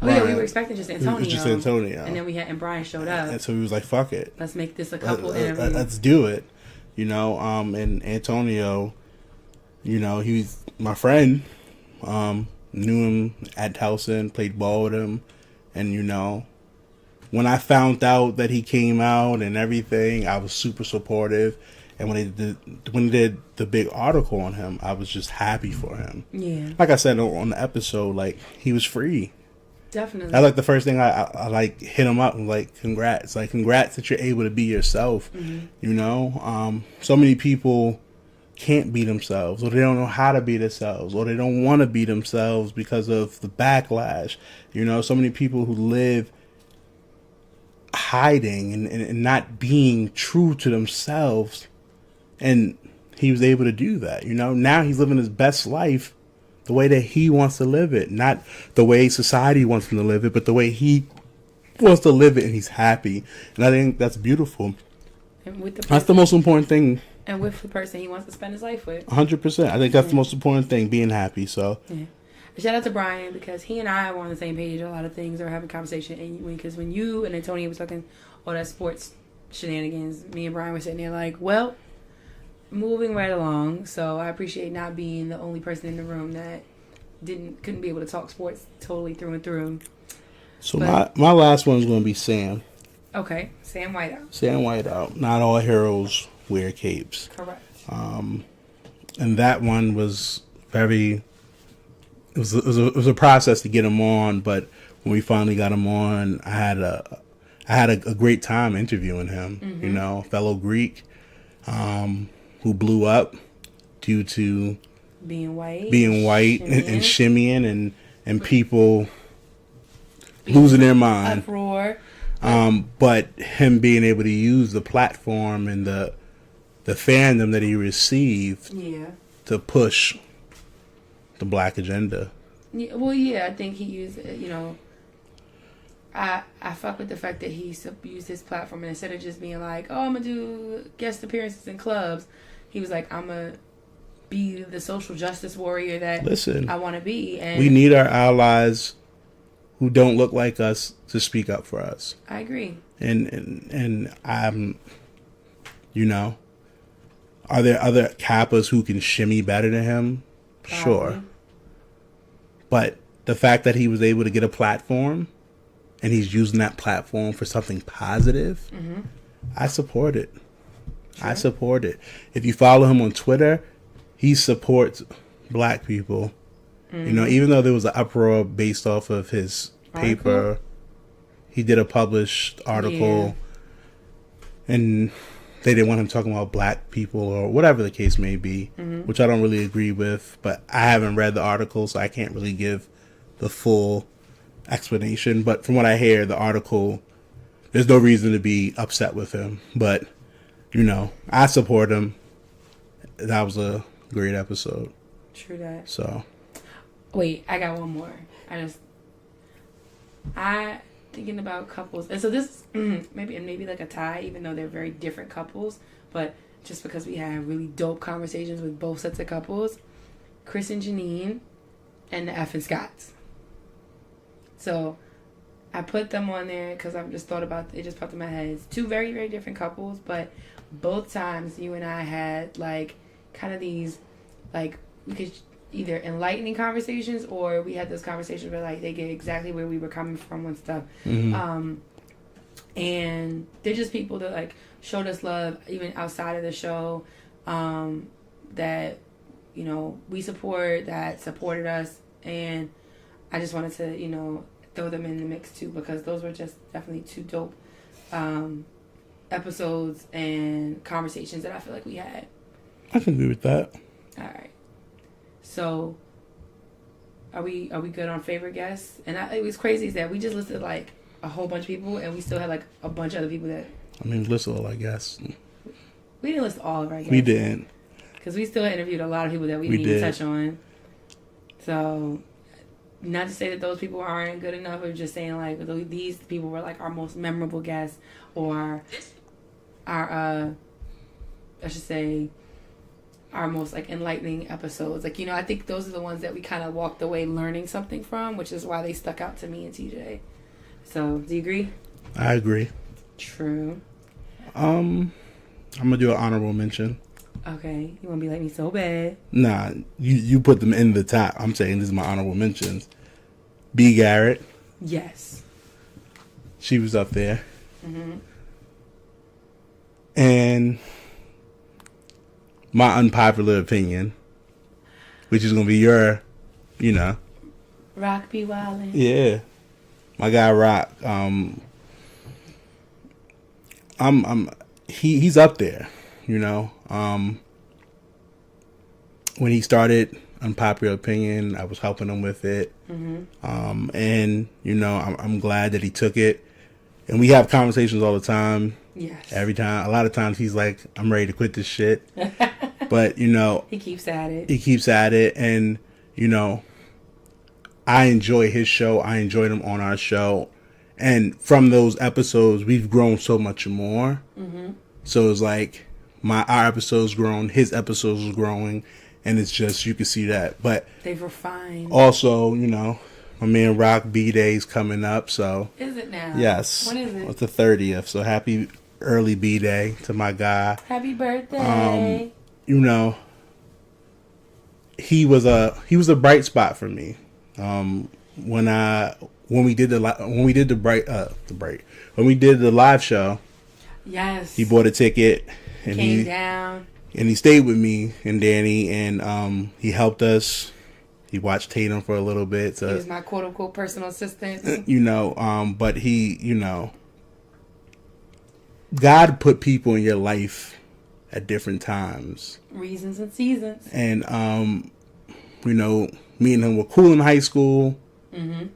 B: Yeah, we were expecting just Antonio.
A: Just Antonio,
B: and then and Brian showed up,
A: and so he was like, "Fuck it,
B: let's make this a couple interview.
A: Let's do it." And Antonio, he's my friend. Knew him at Towson, played ball with him, and when I found out that he came out and everything, I was super supportive. And when they did the big article on him, I was just happy for him.
B: Yeah.
A: Like I said on the episode, like, he was free.
B: Definitely.
A: That's like the first thing I like hit him up and like, congrats. Like, congrats that you're able to be yourself.
B: Mm-hmm.
A: You know? So many people can't be themselves, or they don't know how to be themselves, or they don't want to be themselves because of the backlash. You know, so many people who live hiding and not being true to themselves. And he was able to do that, you know. Now he's living his best life the way that he wants to live it. Not the way society wants him to live it, but the way he wants to live it, and he's happy. And I think that's beautiful.
B: And with the
A: That's the most important thing.
B: And with the person he wants to spend his life with.
A: 100%. I think that's the most important thing, being happy. So,
B: yeah. Shout out to Brian, because he and I were on the same page on a lot of things, or having conversation. And because when you and Antonio was talking all that sports shenanigans, me and Brian were sitting there like, well, moving right along. So I appreciate not being the only person in the room that couldn't be able to talk sports totally through and through.
A: So my last one's going to be Sam.
B: Okay, Sam Whiteout.
A: Sam Whiteout. Not all heroes wear capes.
B: Correct.
A: And that one was very. It was a process to get him on, but when we finally got him on, I had a great time interviewing him. Mm-hmm. You know, fellow Greek, who blew up due to
B: being white
A: and shimmying and people losing their mind.
B: Uproar.
A: But him being able to use the platform and the fandom that he received to push the black agenda.
B: Yeah, well, yeah, I think he used it, you know. I fuck with the fact that he used his platform, and instead of just being like, oh, I'm going to do guest appearances in clubs, he was like, I'm going to be the social justice warrior that I want to be. And
A: we need our allies who don't look like us to speak up for us.
B: I agree.
A: And I'm, you know, are there other Kappas who can shimmy better than him? Sure. But the fact that he was able to get a platform and he's using that platform for something positive,
B: mm-hmm.
A: I support it.
B: Sure.
A: I support it. If you follow him on Twitter, he supports black people. Mm-hmm. You know, even though there was an uproar based off of his paper, he did a published article, and they didn't want him talking about black people or whatever the case may be, mm-hmm. which I don't really agree with. But I haven't read the article, so I can't really give the full explanation. But from what I hear, the article, there's no reason to be upset with him. But, you know, I support him. That was a great episode.
B: True that.
A: So.
B: Wait, I got one more. I thinking about couples, and so this maybe like a tie, even though they're very different couples, but just because we had really dope conversations with both sets of couples, Chris and Janine, and the F and Scotts. So I put them on there because I've just thought about it. Just popped in my head. It's two very, very different couples, but both times you and I had like kind of these, like, we could either enlightening conversations, or we had those conversations where like they get exactly where we were coming from and stuff. Mm-hmm. And they're just people that like showed us love even outside of the show, that, you know, we support, that supported us, and I just wanted to, you know, throw them in the mix too, because those were just definitely two dope episodes and conversations that I feel like we had.
A: I can agree with that.
B: All right. So, are we good on favorite guests? And it was crazy is that we just listed like a whole bunch of people, and we still had like a bunch of other people that.
A: I mean, list all, I guess.
B: We didn't list all of our guests.
A: We didn't.
B: Because we still interviewed a lot of people that we didn't even touch on. So, not to say that those people aren't good enough, or just saying like these people were like our most memorable guests, or our I should say, our most like enlightening episodes. Like, you know, I think those are the ones that we kind of walked away learning something from, which is why they stuck out to me and TJ. So, do you agree?
A: I agree.
B: True.
A: I'm gonna do an honorable mention.
B: Okay, you want to be like me so bad?
A: Nah, you put them in the top. I'm saying this is my honorable mentions. B. Garrett.
B: Yes.
A: She was up there.
B: Mm-hmm.
A: And my unpopular opinion, which is gonna be your,
B: Rock be wildin'.
A: Yeah, my guy Rock. He's up there. When he started Unpopular Opinion, I was helping him with it.
B: Mm-hmm.
A: And I'm glad that he took it. And we have conversations all the time.
B: Yes.
A: Every time, a lot of times he's like, "I'm ready to quit this shit," but
B: he keeps at it.
A: He keeps at it, and I enjoy his show. I enjoyed him on our show. And from those episodes, we've grown so much more.
B: Mm-hmm.
A: So it's like our episodes grown, his episodes was growing, and it's just, you can see that. But
B: they've refined.
A: Also, my man Rock B-Day's coming up. So
B: is it now?
A: Yes.
B: When is it?
A: It's the 30th. So happy early B-Day to my guy.
B: Happy birthday.
A: He was a bright spot for me. When we did the live show,
B: yes,
A: he bought a ticket and
B: came down
A: and he stayed with me and Dani, and he helped us. He watched Tatum for a little bit. So,
B: he was my quote unquote personal assistant.
A: But God put people in your life at different times,
B: reasons and seasons,
A: and me and him were cool in high school.
B: Mm-hmm.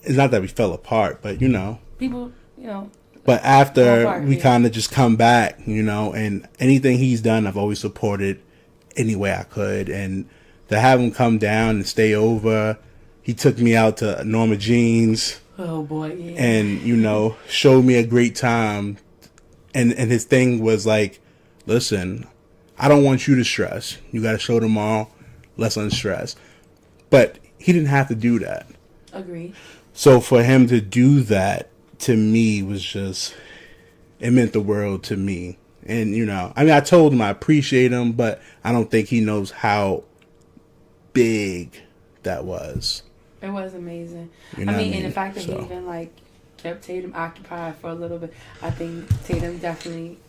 A: It's not that we fell apart, but
B: people,
A: But after
B: apart,
A: we kind of just come back, and anything he's done, I've always supported any way I could. And to have him come down and stay over, he took me out to Norma Jean's.
B: Oh boy, yeah.
A: And showed me a great time. And his thing was like, listen, I don't want you to stress. You got a show tomorrow. Let's unstress. But he didn't have to do that.
B: Agreed.
A: So for him to do that, to me, was just, it meant the world to me. And, I told him I appreciate him, but I don't think he knows how big that was.
B: It was amazing.
A: And
B: the fact that he even, kept Tatum occupied for a little bit, I think Tatum definitely,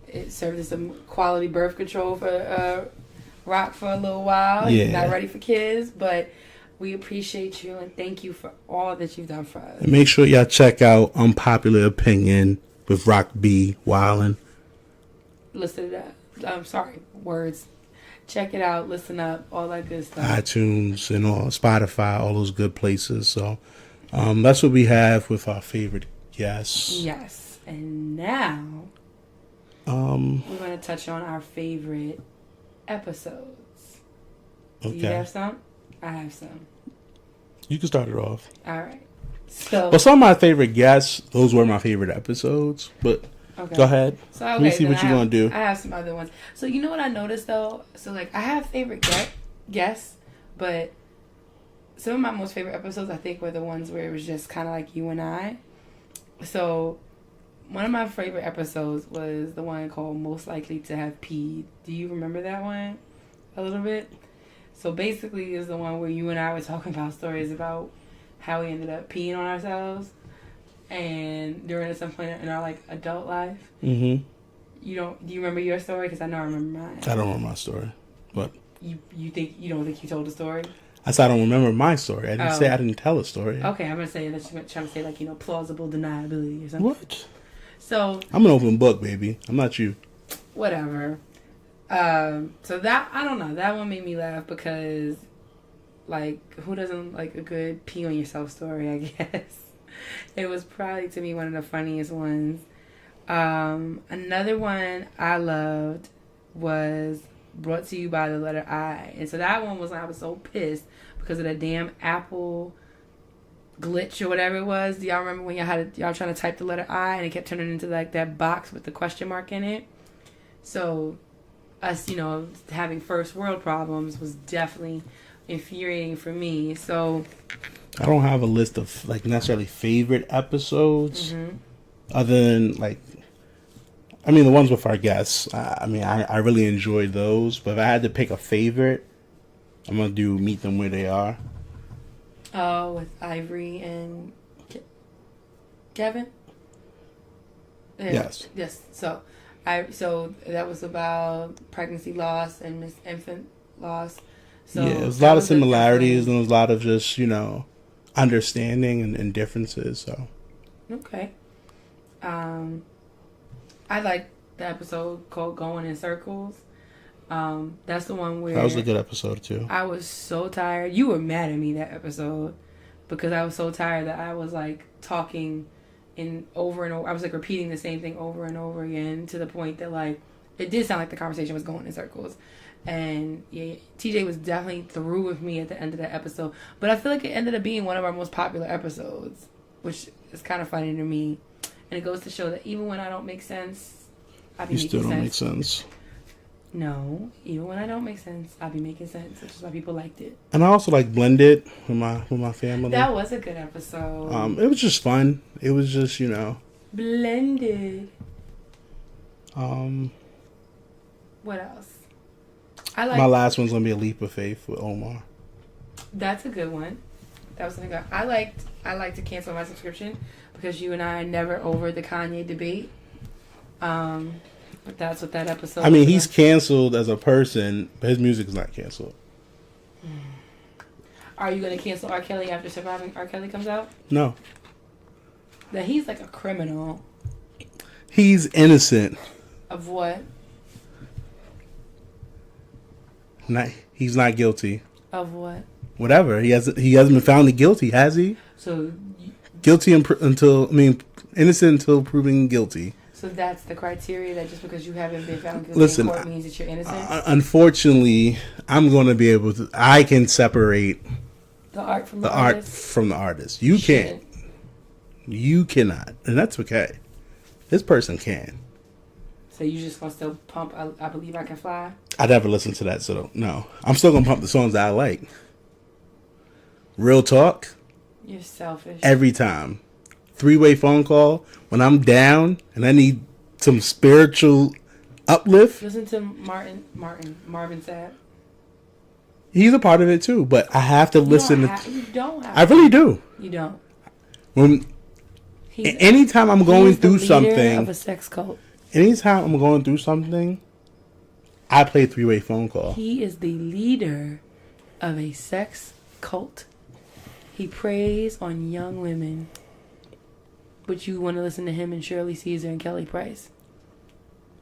B: it served as some quality birth control for, Rock for a little while.
A: Yeah.
B: He's not ready for kids, but we appreciate you and thank you for all that you've done for us.
A: And make sure y'all check out Unpopular Opinion with Rock B. Wildin'.
B: Listen to that. I'm sorry, words. Check it out. Listen up. All that good stuff.
A: iTunes and all, Spotify, all those good places. So that's what we have with our favorite guests.
B: Yes. And now we're going to touch on our favorite episodes.
A: Okay.
B: Do you have some? I have some.
A: You can start it off.
B: All right. So,
A: well, some of my favorite guests, those were my favorite episodes. But
B: okay.
A: Go ahead.
B: So, okay,
A: let me see what you're going to do.
B: I have some other ones. So, you know what I noticed, though? So, I have favorite guests, but some of my most favorite episodes, I think, were the ones where it was just kind of like you and I. So, one of my favorite episodes was the one called Most Likely to Have Peed. Do you remember that one a little bit? So basically it's the one where you and I were talking about stories about how we ended up peeing on ourselves and during some point in our adult life.
A: Mm-hmm.
B: Do you remember your story? Because I know I remember mine.
A: I don't remember my story. But
B: you don't think you told the story?
A: I said I don't remember my story. I didn't say I didn't tell a story.
B: Okay, I'm going to say that you're trying to say plausible deniability or something.
A: What?
B: So
A: I'm an open book, baby. I'm not you.
B: Whatever. So that, I don't know, that one made me laugh because, who doesn't like a good pee on yourself story, I guess. It was probably, to me, one of the funniest ones. Another one I loved was Brought to You by the Letter I. And so that one was, I was so pissed because of the damn Apple glitch or whatever it was. Do y'all remember when y'all trying to type the letter I and it kept turning into that box with the question mark in it? So us, having first world problems was definitely infuriating for me. So
A: I don't have a list of necessarily favorite episodes, other than the ones with our guests. I really enjoyed those. But if I had to pick a favorite, I'm gonna do Meet Them Where They Are.
B: Oh, with Ivory and Kevin?
A: Yes.
B: Yes. So that was about pregnancy loss and infant loss. So
A: yeah, there's a lot of
B: was
A: similarities and there's a lot of just, understanding and differences. So
B: okay. I like the episode called "Going in Circles." That's the one where
A: that was a good episode too.
B: I was so tired. You were mad at me that episode because I was so tired that I was like talking over and over. I was like repeating the same thing over and over again to the point that like it did sound like the conversation was going in circles. And yeah, TJ was definitely through with me at the end of that episode. But I feel like it ended up being one of our most popular episodes, which is kind of funny to me. And it goes to show that even when I don't make sense, I be
A: You
B: making
A: still don't
B: sense.
A: make sense.
B: No, even when I don't make sense, I be making sense, which is why people liked it.
A: And I also like Blended with my family.
B: That was a good episode.
A: It was just fun. It was just,
B: Blended.
A: Um,
B: What else? I like.
A: my last one's gonna be A Leap of Faith with Omar.
B: That's a good one. That was something good. I like to cancel my subscription because you and I are never over the Kanye debate. But that's what that episode.
A: I mean,
B: was
A: he's
B: about.
A: canceled as a person, but his music is not canceled.
B: Are you going to cancel R. Kelly after Surviving R. Kelly comes out?
A: No,
B: That he's like a criminal.
A: he's innocent.
B: Of what?
A: He's not guilty.
B: Of what?
A: Whatever. He hasn't been found guilty, has he?
B: So.
A: Guilty innocent until proven guilty.
B: So that's the criteria that just because you haven't been found guilty
A: Listen,
B: in court means that you're innocent?
A: Unfortunately, I'm going to be able to. I can separate
B: The art from
A: the
B: the
A: art
B: artist?
A: from the artist. You can't. You cannot, and that's okay. This person can.
B: So you just gonna still pump I Believe I Can Fly?
A: I never listened to that, so no. I'm still gonna pump the songs that I like. Real talk.
B: You're selfish.
A: Every time. 3-way phone call when I'm down and I need some spiritual uplift.
B: Listen to Marvin Sapp.
A: He's a part of it too, but I have to listen.
B: You don't have
A: I really do.
B: You don't.
A: When anytime I'm going through something,
B: of a sex cult.
A: anytime I'm going through something, I play 3-way phone call.
B: He is the leader of a sex cult. He preys on young women. But you want to listen to him and Shirley Caesar and Kelly Price.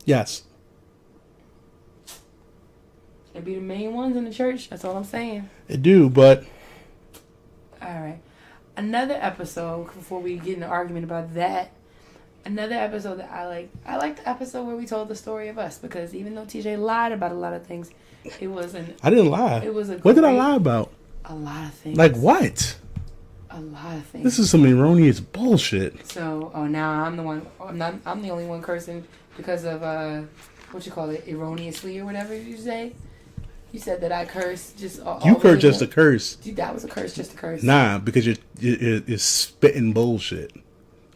A: Yes.
B: They be the main ones in the church. That's all I'm saying.
A: I do, but
B: All right. Another episode, before we get in an argument about that, another episode that I like the episode where we told the story of us, because even though TJ lied about a lot of things, it was
A: I didn't lie.
B: It was
A: what did I lie about?
B: A lot of things.
A: Like what?
B: A lot of things.
A: This is some erroneous bullshit.
B: So, now I'm the one. I'm the only one cursing because of what you call it, erroneously or whatever you say. You said that I curse just.
A: You curse just a curse.
B: Dude, that was a curse, just a curse.
A: Nah, because you're spitting bullshit.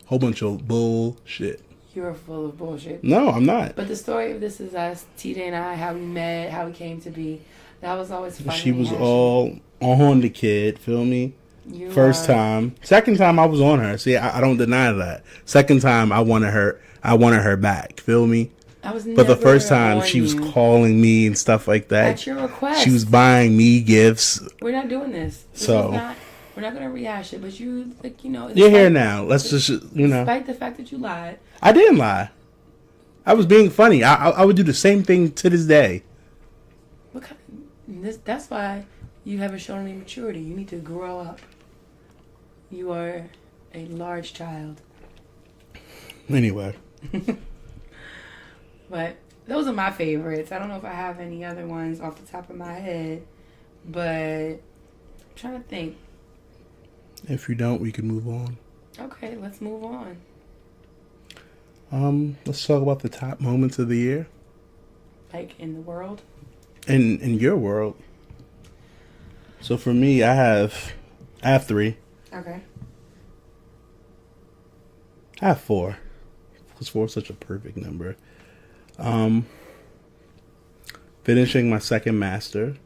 A: Whole bunch of bullshit.
B: You're full of bullshit.
A: No, I'm not.
B: But the story of This Is Us, TJ and I, how we met, how we came to be, that was always fun.
A: She was all on the kid, feel me?
B: You
A: First time. Second time I was on her. See, I don't deny that. Second time I wanted her back, feel me?
B: I was
A: But the first time
B: on
A: she was
B: you.
A: calling me and stuff like that.
B: At your request.
A: She was buying me gifts.
B: We're not doing this.
A: So
B: we're not gonna rehash it, but you
A: you're here now. Let's just
B: Despite the fact that you lied.
A: I didn't lie. I was being funny. I would do the same thing to this day.
B: That's why you haven't shown any maturity. You need to grow up. You are a large child.
A: Anyway.
B: But those are my favorites. I don't know if I have any other ones off the top of my head, but I'm trying to think.
A: If you don't, we can move on.
B: Okay, let's move on.
A: Let's talk about the top moments of the year.
B: Like in the world?
A: In your world. So for me, I have 3.
B: Okay.
A: I have 4. Because 4 is such a perfect number. Finishing my second master.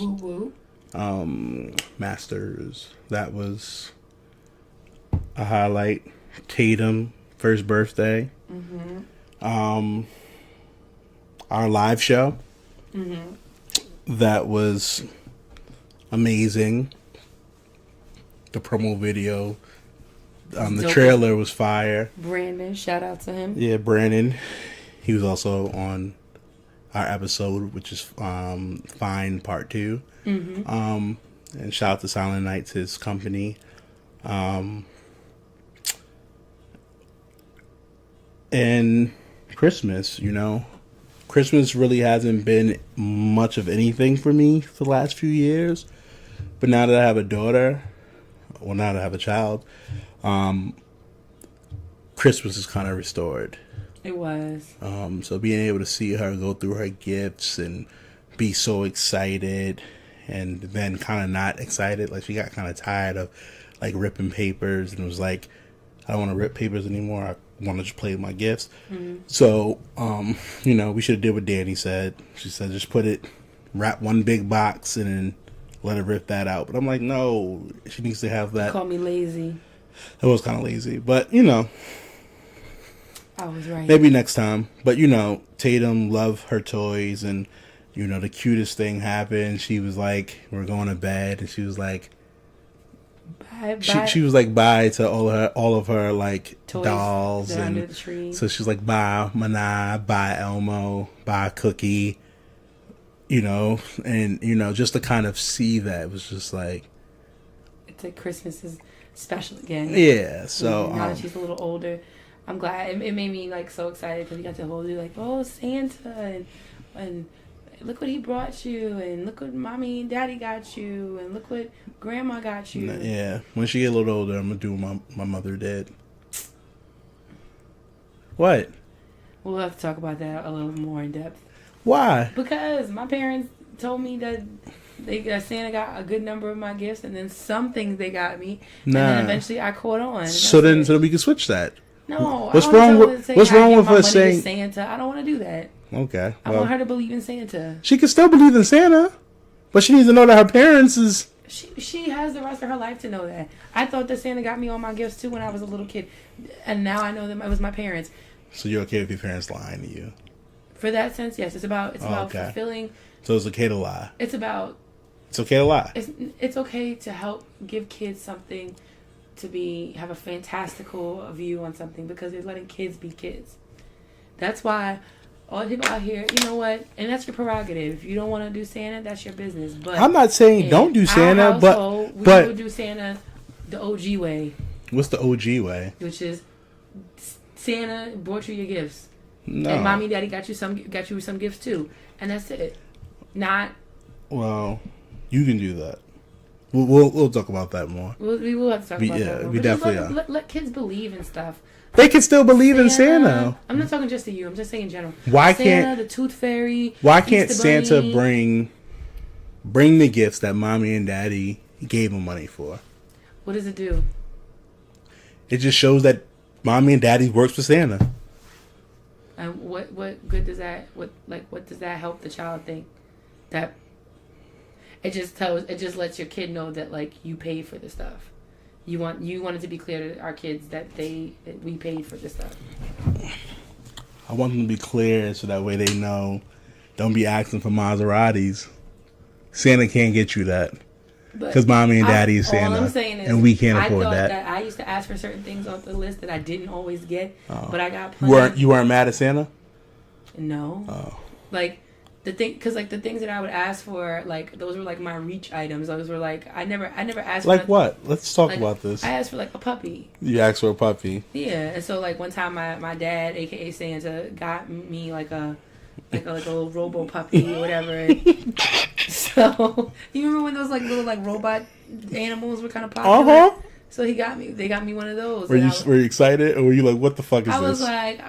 B: Woo woo.
A: Masters. That was a highlight. Tatum first birthday. Our live show. That was amazing. The promo video, the trailer was fire.
B: Brandon, shout out to him.
A: Yeah, Brandon. He was also on our episode, which is Fine Part 2. And shout out to Silent Nights, his company. And Christmas, Christmas really hasn't been much of anything for me for the last few years. But now that I have a daughter, now that I have a child, Christmas is kind of restored.
B: It was.
A: So being able to see her go through her gifts and be so excited and then kind of not excited. Like, she got kind of tired of, like, ripping papers and was like, I don't want to rip papers anymore. I want to just play with my gifts. So, we should have did what Dani said. She said, just wrap one big box and then let her rip that out. But I'm like, no, she needs to have that.
B: Call me lazy.
A: It was kind of lazy, but
B: I was right.
A: maybe next time. But Tatum loved her toys, and the cutest thing happened. She was like, "We're going to bed," and she was like,
B: Bye.
A: She was like, "Bye" to all of her like
B: Toys
A: dolls, and
B: under the tree.
A: So she's like, "Bye, Mana, bye, Elmo, bye, Cookie," and just to kind of see that, it was just like,
B: it's like Christmas is special again.
A: Yeah. So
B: now that she's a little older, I'm glad. It made me like so excited because we got to hold you like, oh, Santa, and look what he brought you, and look what mommy and daddy got you, and look what grandma got you.
A: Yeah. When she get a little older, I'm gonna do what my mother did. What?
B: We'll have to talk about that a little more in depth.
A: Why?
B: Because my parents told me that Santa got a good number of my gifts, and then some things they got me, and then eventually I caught on.
A: So then we can switch that.
B: No,
A: what's wrong with her saying
B: Santa? I don't want to do that.
A: Okay,
B: I want her to believe in Santa.
A: She can still believe in Santa, but she needs to know that her parents is.
B: She has the rest of her life to know that. I thought that Santa got me all my gifts too when I was a little kid, and now I know that it was my parents.
A: So you're okay with your parents lying to you?
B: For that sense, yes. It's about fulfilling.
A: So it's okay to lie.
B: It's
A: okay to lie.
B: It's okay to help give kids something to have a fantastical view on something, because they're letting kids be kids. That's why all the people out here, you know what? And that's your prerogative. If you don't want to do Santa, that's your business. But
A: I'm not saying don't do Santa, but
B: we would do Santa the OG way.
A: What's the OG way?
B: Which is Santa brought you your gifts.
A: No.
B: And mommy and daddy got you some gifts too. And that's it. Not.
A: Well, you can do that. We'll talk about that more.
B: We will have to talk about that more.
A: We definitely
B: let kids believe in stuff.
A: They can still believe in Santa.
B: I'm not talking just to you. I'm just saying in general.
A: Why
B: Santa,
A: can't
B: the Tooth Fairy?
A: Why can't
B: Easter
A: Santa
B: Bunny,
A: bring the gifts that mommy and daddy gave him money for?
B: What does it do?
A: It just shows that mommy and daddy works for Santa.
B: And what good does that? What does that help the child think? That it just lets your kid know that like you paid for the stuff. You want it to be clear to our kids that we paid for this stuff.
A: I want them to be clear so that way they know. Don't be asking for Maseratis. Santa can't get you that. Because mommy and daddy is Santa.
B: All I'm saying is,
A: and we can't afford
B: that.
A: that.
B: I used to ask for certain things on the list that I didn't always get, but I got plenty.
A: You weren't mad at Santa?
B: No.
A: Oh.
B: Like the things that I would ask for, like those were like my reach items. Those were like I never asked
A: like
B: for
A: what? Let's talk about this.
B: I asked for like a puppy.
A: You asked for a puppy.
B: Yeah, and so like one time my dad, aka Santa, got me like a little robo puppy or whatever. So you remember when those like little like robot animals were kind of popular? So they got me one of those.
A: Were you excited, or were you like, what the fuck is this?
B: I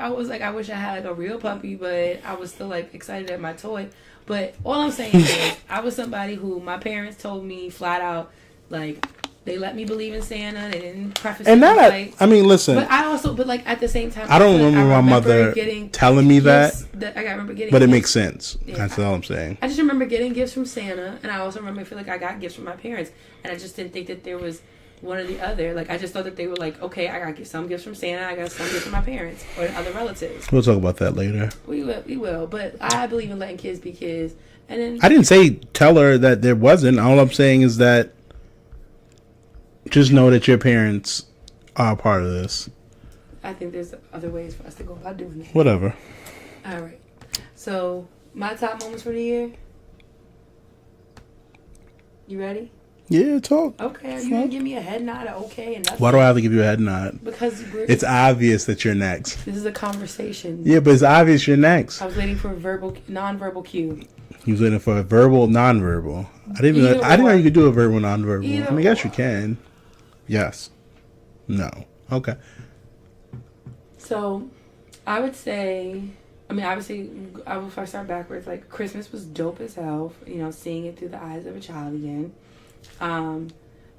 B: was like, I wish I had like a real puppy, but I was still like excited at my toy. But all I'm saying is, I was somebody who my parents told me flat out, like, they let me believe in Santa. They didn't preface it.
A: I mean, listen.
B: But like at the same time,
A: I don't remember my mother telling me that. I remember getting. But it makes sense. Yeah, that's all I'm saying.
B: I just remember getting gifts from Santa, and I also remember I feel like I got gifts from my parents, and I just didn't think that there was one or the other. Like, I just thought that they were like, okay, I gotta get some gifts from Santa, I got some gifts from my parents or other relatives.
A: We'll talk about that later.
B: We will. But I believe in letting kids be kids. And then
A: I didn't say tell her that there wasn't. All I'm saying is that just know that your parents are a part of this.
B: I think there's other ways for us to go about doing it.
A: Whatever.
B: All right. So, my top moments for the year. You ready?
A: Yeah, talk.
B: Okay. Are you going to give me a head nod or okay? And
A: Why do I have to give you a head nod?
B: Because
A: it's obvious that you're next.
B: This is a conversation.
A: Yeah, but it's obvious you're next.
B: I was waiting for a non-verbal cue.
A: You was waiting for a verbal, non-verbal. I didn't know you could do a verbal, non-verbal. I mean, I guess you can. Yes. No. Okay.
B: So, I would say, I mean, obviously, if I start backwards, like, Christmas was dope as hell, you know, seeing it through the eyes of a child again.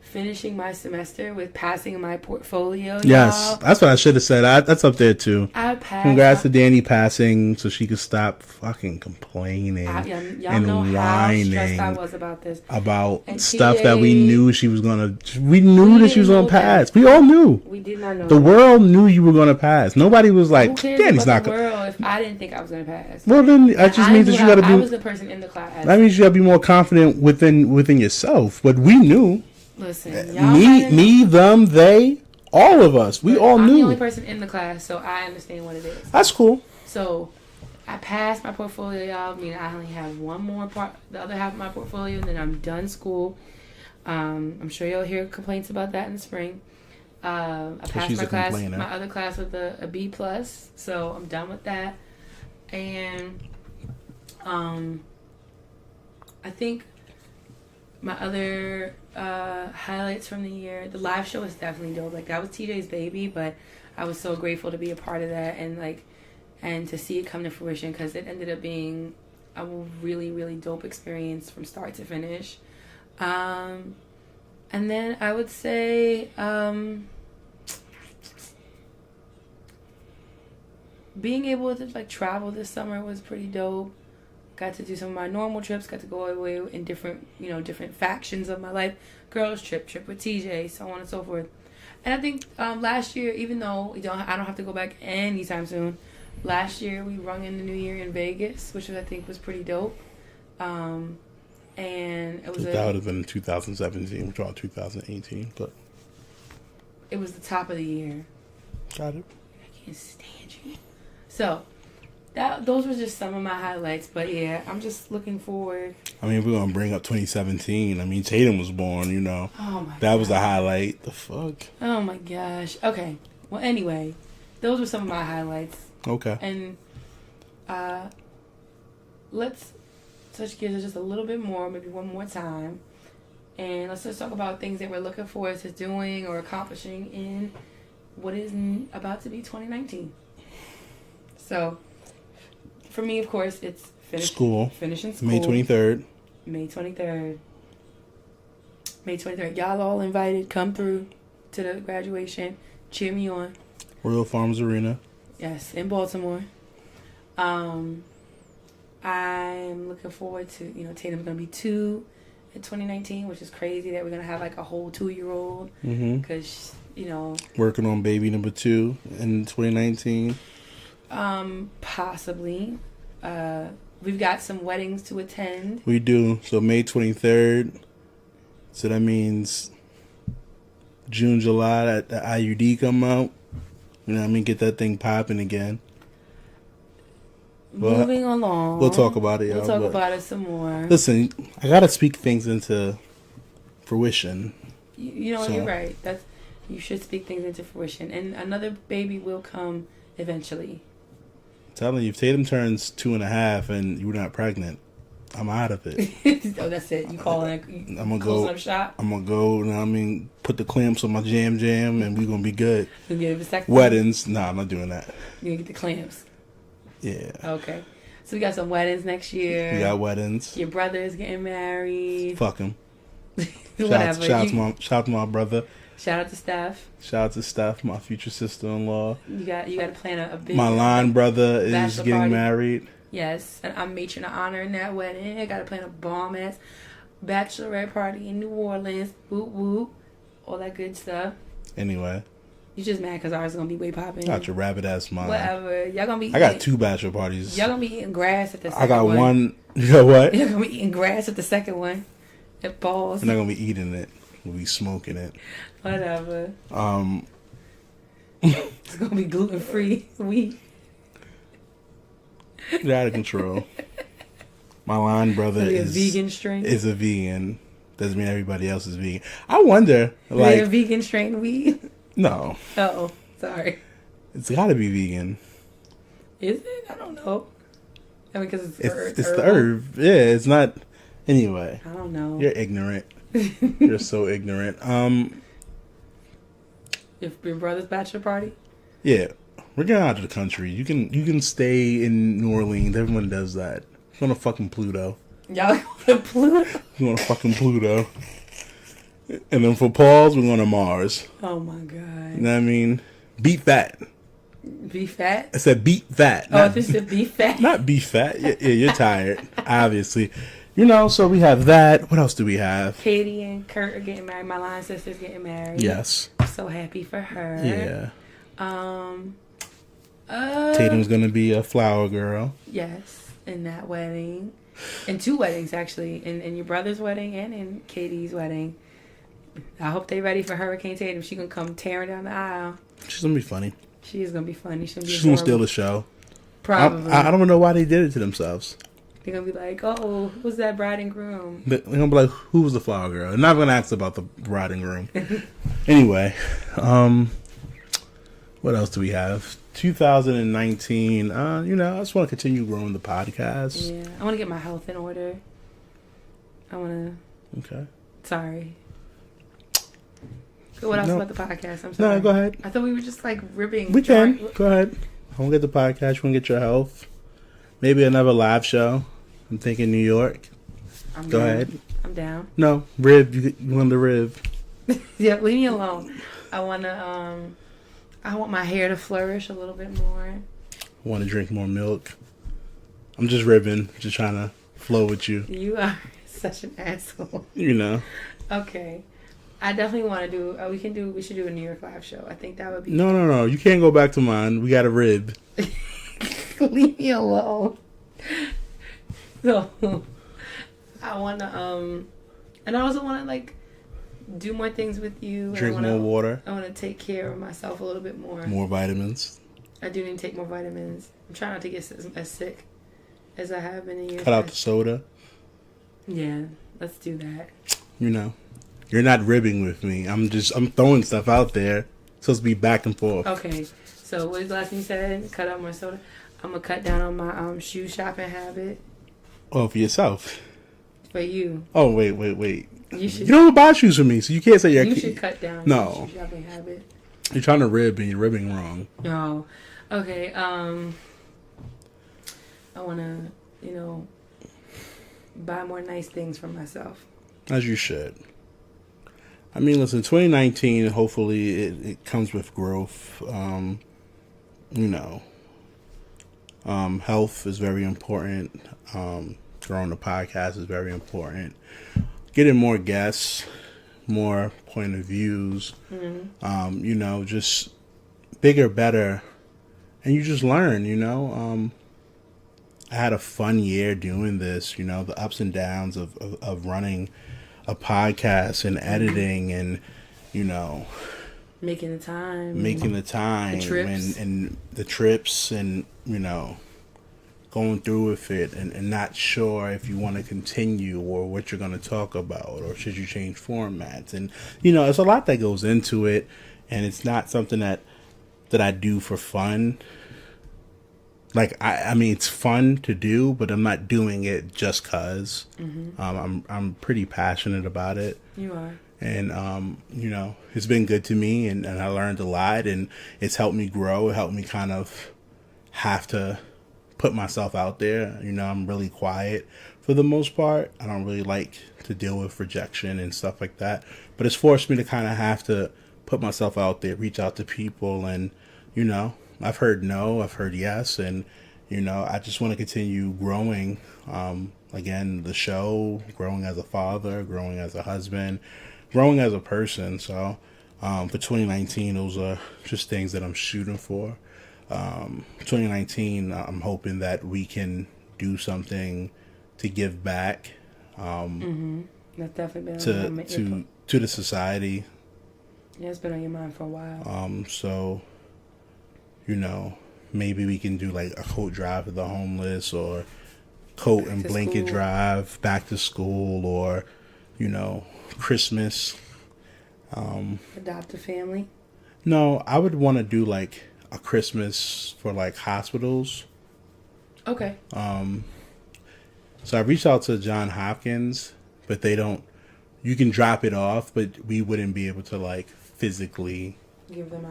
B: Finishing my semester with passing my portfolio.
A: Yes,
B: y'all.
A: That's what I should have said. That's up there too.
B: I passed.
A: Congrats to Dani passing, so she could stop fucking complaining
B: y'all
A: and
B: know
A: whining
B: how stressed I was about this.
A: About
B: and
A: stuff
B: TA,
A: that we knew she was gonna. We knew that she was gonna pass. We all knew.
B: We did not know.
A: The world knew you were gonna pass. Nobody was like,
B: Dani's not gonna. World, if I didn't think I was gonna pass.
A: Well, then that just means that you gotta be.
B: I was the person in the class.
A: That means you gotta be more confident within yourself. But we knew.
B: Listen,
A: me, them, they, all of us. We all knew.
B: I'm the only person in the class, so I understand what it is.
A: That's cool.
B: So, I passed my portfolio, y'all. I mean, I only have one more part, the other half of my portfolio, and then I'm done school. I'm sure you'll hear complaints about that in the spring. I passed my class, my other class with a B+, so I'm done with that. And I think my other highlights from the year, the live show was definitely dope. Like, that was TJ's baby, but I was so grateful to be a part of that and to see it come to fruition, because it ended up being a really, really dope experience from start to finish. And then I would say being able to like travel this summer was pretty dope. Got to do some of my normal trips. Got to go away in different factions of my life. Girls trip with TJ, so on and so forth. And I think last year, even though I don't have to go back anytime soon, last year we rung in the New Year in Vegas, which I think was pretty dope. And it was
A: that would have been 2017, which was 2018, but
B: it was the top of the year.
A: Got it.
B: I can't stand you. So. Those were just some of my highlights, but yeah, I'm just looking forward.
A: I mean, if we're gonna bring up 2017, I mean, Tatum was born, you know.
B: Oh my.
A: That was the highlight. The fuck.
B: Oh my gosh. Okay. Well, anyway, those were some of my highlights.
A: Okay.
B: And let's touch gears just a little bit more, maybe one more time, and let's just talk about things that we're looking forward to doing or accomplishing in what is about to be 2019. So. For me, of course, it's finishing school.
A: May 23rd.
B: May 23rd. Y'all all invited. Come through to the graduation. Cheer me on.
A: Royal Farms Arena.
B: Yes, in Baltimore. I'm looking forward to, Tatum's going to be 2 in 2019, which is crazy that we're going to have like a whole 2-year-old. Because,
A: Working on baby number 2 in 2019.
B: Possibly. We've got some weddings to attend.
A: We do. So May 23rd. So that means June, July, that the IUD come out. You know what I mean? Get that thing popping again.
B: Moving along.
A: We'll talk about it, y'all.
B: We'll talk about it some more.
A: Listen, I gotta speak things into fruition.
B: You're right. You should speak things into fruition. And another baby will come eventually.
A: Telling you, if Tatum turns 2.5 and you're not pregnant, I'm out of it.
B: Oh, that's it. You calling it?
A: I'm gonna go.
B: Up shop?
A: I'm gonna go. You know what I mean, put the clamps on my jam, and we're gonna be good.
B: You get a vasectomy?
A: Weddings? Nah, I'm not doing that.
B: You gonna get the clamps?
A: Yeah.
B: Okay. So we got some weddings next year.
A: We got weddings.
B: Your brother's getting married.
A: Fuck him.
B: Whatever.
A: Shout out to my brother.
B: Shout out to Steph.
A: Shout out to Steph, my future sister-in-law.
B: You got to plan a big.
A: My line brother is getting
B: party.
A: married.
B: Yes, and I'm matron of honor in that wedding. I got to plan a bomb ass bachelorette party in New Orleans. Whoop whoop. all that good stuff.
A: Anyway.
B: You just mad because ours is going to be way popping.
A: Got your rabbit ass mind.
B: Whatever. Y'all going to be
A: I got 2 bachelor parties.
B: Y'all going to be eating grass at the second one.
A: I got one. You know what?
B: Y'all going to be eating grass at the second one. At balls.
A: We're not going to be eating it. We'll be smoking it.
B: Whatever. It's going to be gluten-free wheat.
A: You're out of control. My line brother is
B: a vegan strain.
A: Is a vegan. Doesn't mean everybody else is vegan. I wonder, like,
B: a vegan strain weed?
A: No.
B: Oh, sorry.
A: It's got to be vegan.
B: Is it? I don't know. I mean, because
A: it's the herb. Yeah, it's not. Anyway.
B: I don't know.
A: You're ignorant. You're so ignorant.
B: Your brother's bachelor party?
A: Yeah. We're going out of the country. You can stay in New Orleans. Everyone does that. We're going to fucking Pluto.
B: Y'all going to Pluto?
A: We're going to fucking Pluto. And then for Paul's, we're going to Mars.
B: Oh my God.
A: You know what I mean? Beat fat.
B: Be fat?
A: I said beat fat.
B: Oh, this is beef fat?
A: Not beef fat. Yeah, you're tired, obviously. You know, so we have that. What else do we have?
B: Katie and Kurt are getting married. My line sister's getting married.
A: Yes.
B: I'm so happy for her.
A: Yeah.
B: Tatum's
A: going to be a flower girl.
B: Yes, in that wedding. In 2 weddings, actually. In your brother's wedding and in Katie's wedding. I hope they ready for Hurricane Tatum. She gonna come tearing down the aisle.
A: She's going to be funny.
B: She is gonna be funny.
A: She's going to steal the show.
B: Probably.
A: I don't know why they did it to themselves.
B: They're going to be like, oh, who's that bride and groom?
A: They're going to be like, who was the flower girl? They're not going to ask about the bride and groom. Anyway, what else do we have? 2019, I just want to continue growing the podcast.
B: Yeah, I want to get my health in order. I want
A: to... Okay.
B: Sorry. What else about the podcast? I'm sorry.
A: No, go ahead.
B: I thought we were just like ribbing.
A: We can. Go ahead. I want to get the podcast. You want to get your health. Maybe another live show. I'm thinking New York. Go ahead.
B: I'm down.
A: No, rib. You want the rib.
B: Yeah, leave me alone. I want my hair to flourish a little bit more.
A: I want to drink more milk. I'm just ribbing. Just trying to flow with you.
B: You are such an asshole.
A: You know.
B: Okay. I definitely want to do. We should do a New York live show. I think that would be.
A: No. You can't go back to mine. We got a rib.
B: Leave me alone. So, I want to and I also want to like do more things with you.
A: Drink more water.
B: I want to take care of myself a little bit more.
A: More vitamins.
B: I do need to take more vitamins. I'm trying not to get as sick as I have been in years.
A: Cut out the soda.
B: Yeah, let's do that.
A: You know. You're not ribbing with me. I'm throwing stuff out there. It's supposed to be back and forth.
B: Okay. So what was the last thing you said? Cut out more soda. I'm gonna cut down on my shoe shopping habit.
A: Oh, for yourself.
B: For you.
A: Oh wait.
B: You
A: don't buy shoes for me, so you can't say
B: you should cut down your shoe shopping habit.
A: You're trying to rib and you're ribbing wrong.
B: No. Okay. I wanna, buy more nice things for myself.
A: As you should. I mean, listen, 2019, hopefully it comes with growth. Health is very important. Growing the podcast is very important. Getting more guests, more point of views, just bigger, better. And you just learn, I had a fun year doing this, the ups and downs of running a podcast and editing and,
B: making the time,
A: the trips. And the trips and, going through with it and not sure if you want to continue or what you're going to talk about or should you change formats. And, there's a lot that goes into it and it's not something that I do for fun. Like, I mean, it's fun to do, but I'm not doing it just cause. Mm-hmm. I'm pretty passionate about it.
B: You are.
A: And, it's been good to me and I learned a lot and it's helped me grow. It helped me kind of have to put myself out there. I'm really quiet for the most part. I don't really like to deal with rejection and stuff like that. But it's forced me to kind of have to put myself out there, reach out to people and, I've heard no, I've heard yes, and, I just want to continue growing, again, the show, growing as a father, growing as a husband, growing as a person. So for 2019, those are just things that I'm shooting for. 2019, I'm hoping that we can do something to give back
B: That's definitely been
A: to the society.
B: Yeah, it's been on your mind for a while.
A: So, you know, maybe we can do like a coat drive for the homeless, or coat and blanket drive back to school, or, you know, Christmas.
B: Adopt a family?
A: No, I would want to do like a Christmas for like hospitals.
B: Okay.
A: So I reached out to John Hopkins, but they don't. You can drop it off, but we wouldn't be able to like physically
B: give them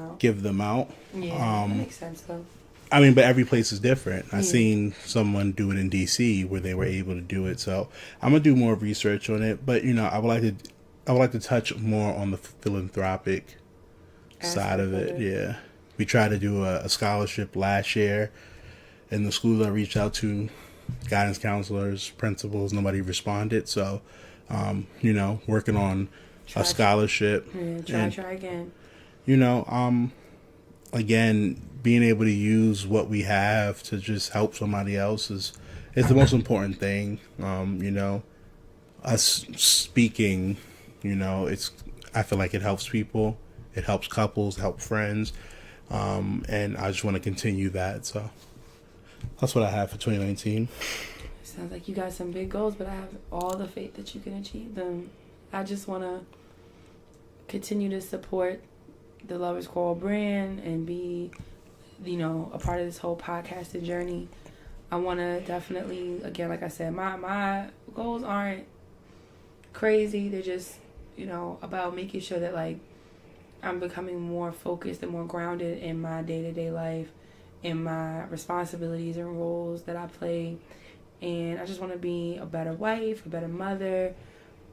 B: out.
A: Yeah,
B: that makes sense though.
A: I mean, but every place is different. I seen someone do it in DC where they were able to do it. So I'm gonna do more research on it. But you know, I would like to touch more on the philanthropic side of it. Yeah, we tried to do a scholarship last year, and the schools I reached out to, guidance counselors, principals, nobody responded. So, you know, working on a scholarship.
B: Yeah, try again.
A: You know, again, being able to use what we have to just help somebody else is the most important thing. You know, us speaking, you know, I feel like it helps people, it helps couples, help friends, and I just want to continue that. So that's what I have for 2019.
B: Sounds like you got some big goals, but I have all the faith that you can achieve them. I just want to continue to support the Lovers Quarrel brand and be, you know, a part of this whole podcasting journey. I want to definitely, again, like I said, my goals aren't crazy. They're just, you know, about making sure that, like, I'm becoming more focused and more grounded in my day-to-day life, in my responsibilities and roles that I play. And I just want to be a better wife, a better mother,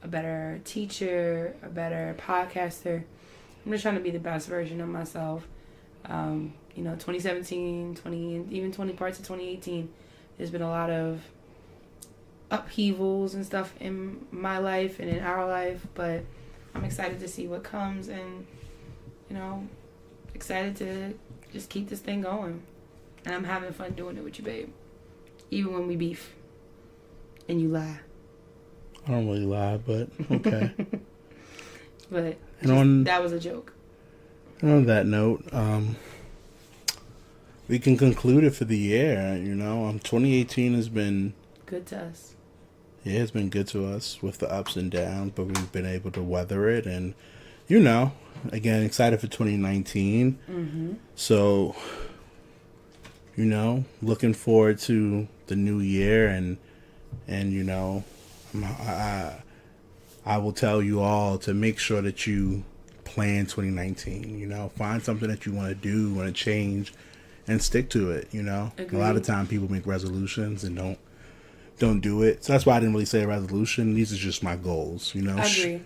B: a better teacher, a better podcaster. I'm just trying to be the best version of myself. You know, 2017, even 20 parts of 2018, there's been a lot of upheavals and stuff in my life and in our life, but I'm excited to see what comes, and, you know, excited to just keep this thing going. And I'm having fun doing it with you, babe. Even when we beef and you lie.
A: I don't really lie, but okay.
B: But that was a joke.
A: And on that note, we can conclude it for the year. You know, 2018 has been
B: good to us.
A: Yeah, it's been good to us with the ups and downs, but we've been able to weather it. And, you know, again, excited for 2019. Mm-hmm. So, you know, looking forward to the new year, and you know, I will tell you all to make sure that you plan 2019. You know, find something that you want to do, want to change, and stick to it. You know, Agreed. A lot of time people make resolutions and don't do it. So that's why I didn't really say a resolution. These are just my goals. You know,
B: I agree.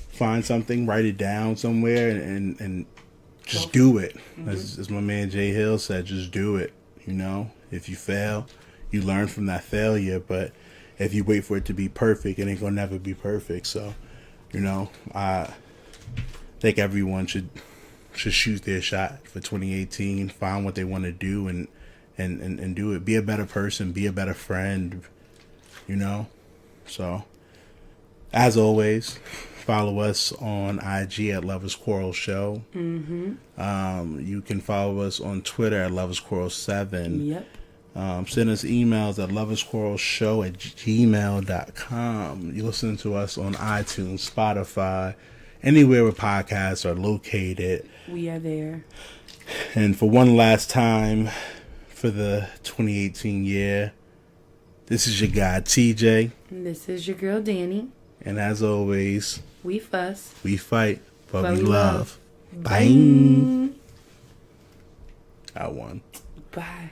A: Find something, write it down somewhere, and just do it. Mm-hmm. As my man Jay Hill said, just do it. You know, if you fail, you learn from that failure. But if you wait for it to be perfect, it ain't gonna never be perfect. So, you know, I think everyone should shoot their shot for 2018. Find what they want to do and do it. Be a better person. Be a better friend. You know. So, as always, follow us on IG at Lovers Quarrel Show. Mm-hmm. You can follow us on Twitter at Lovers Quarrel 7.
B: Yep.
A: Send us emails at loversquarrelshow@gmail.com. You listen to us on iTunes, Spotify, anywhere where podcasts are located.
B: We are there.
A: And for one last time for the 2018 year, this is your guy TJ.
B: And this is your girl Dani.
A: And as always,
B: we fuss,
A: we fight, but we
B: love.
A: Bye. I won.
B: Bye.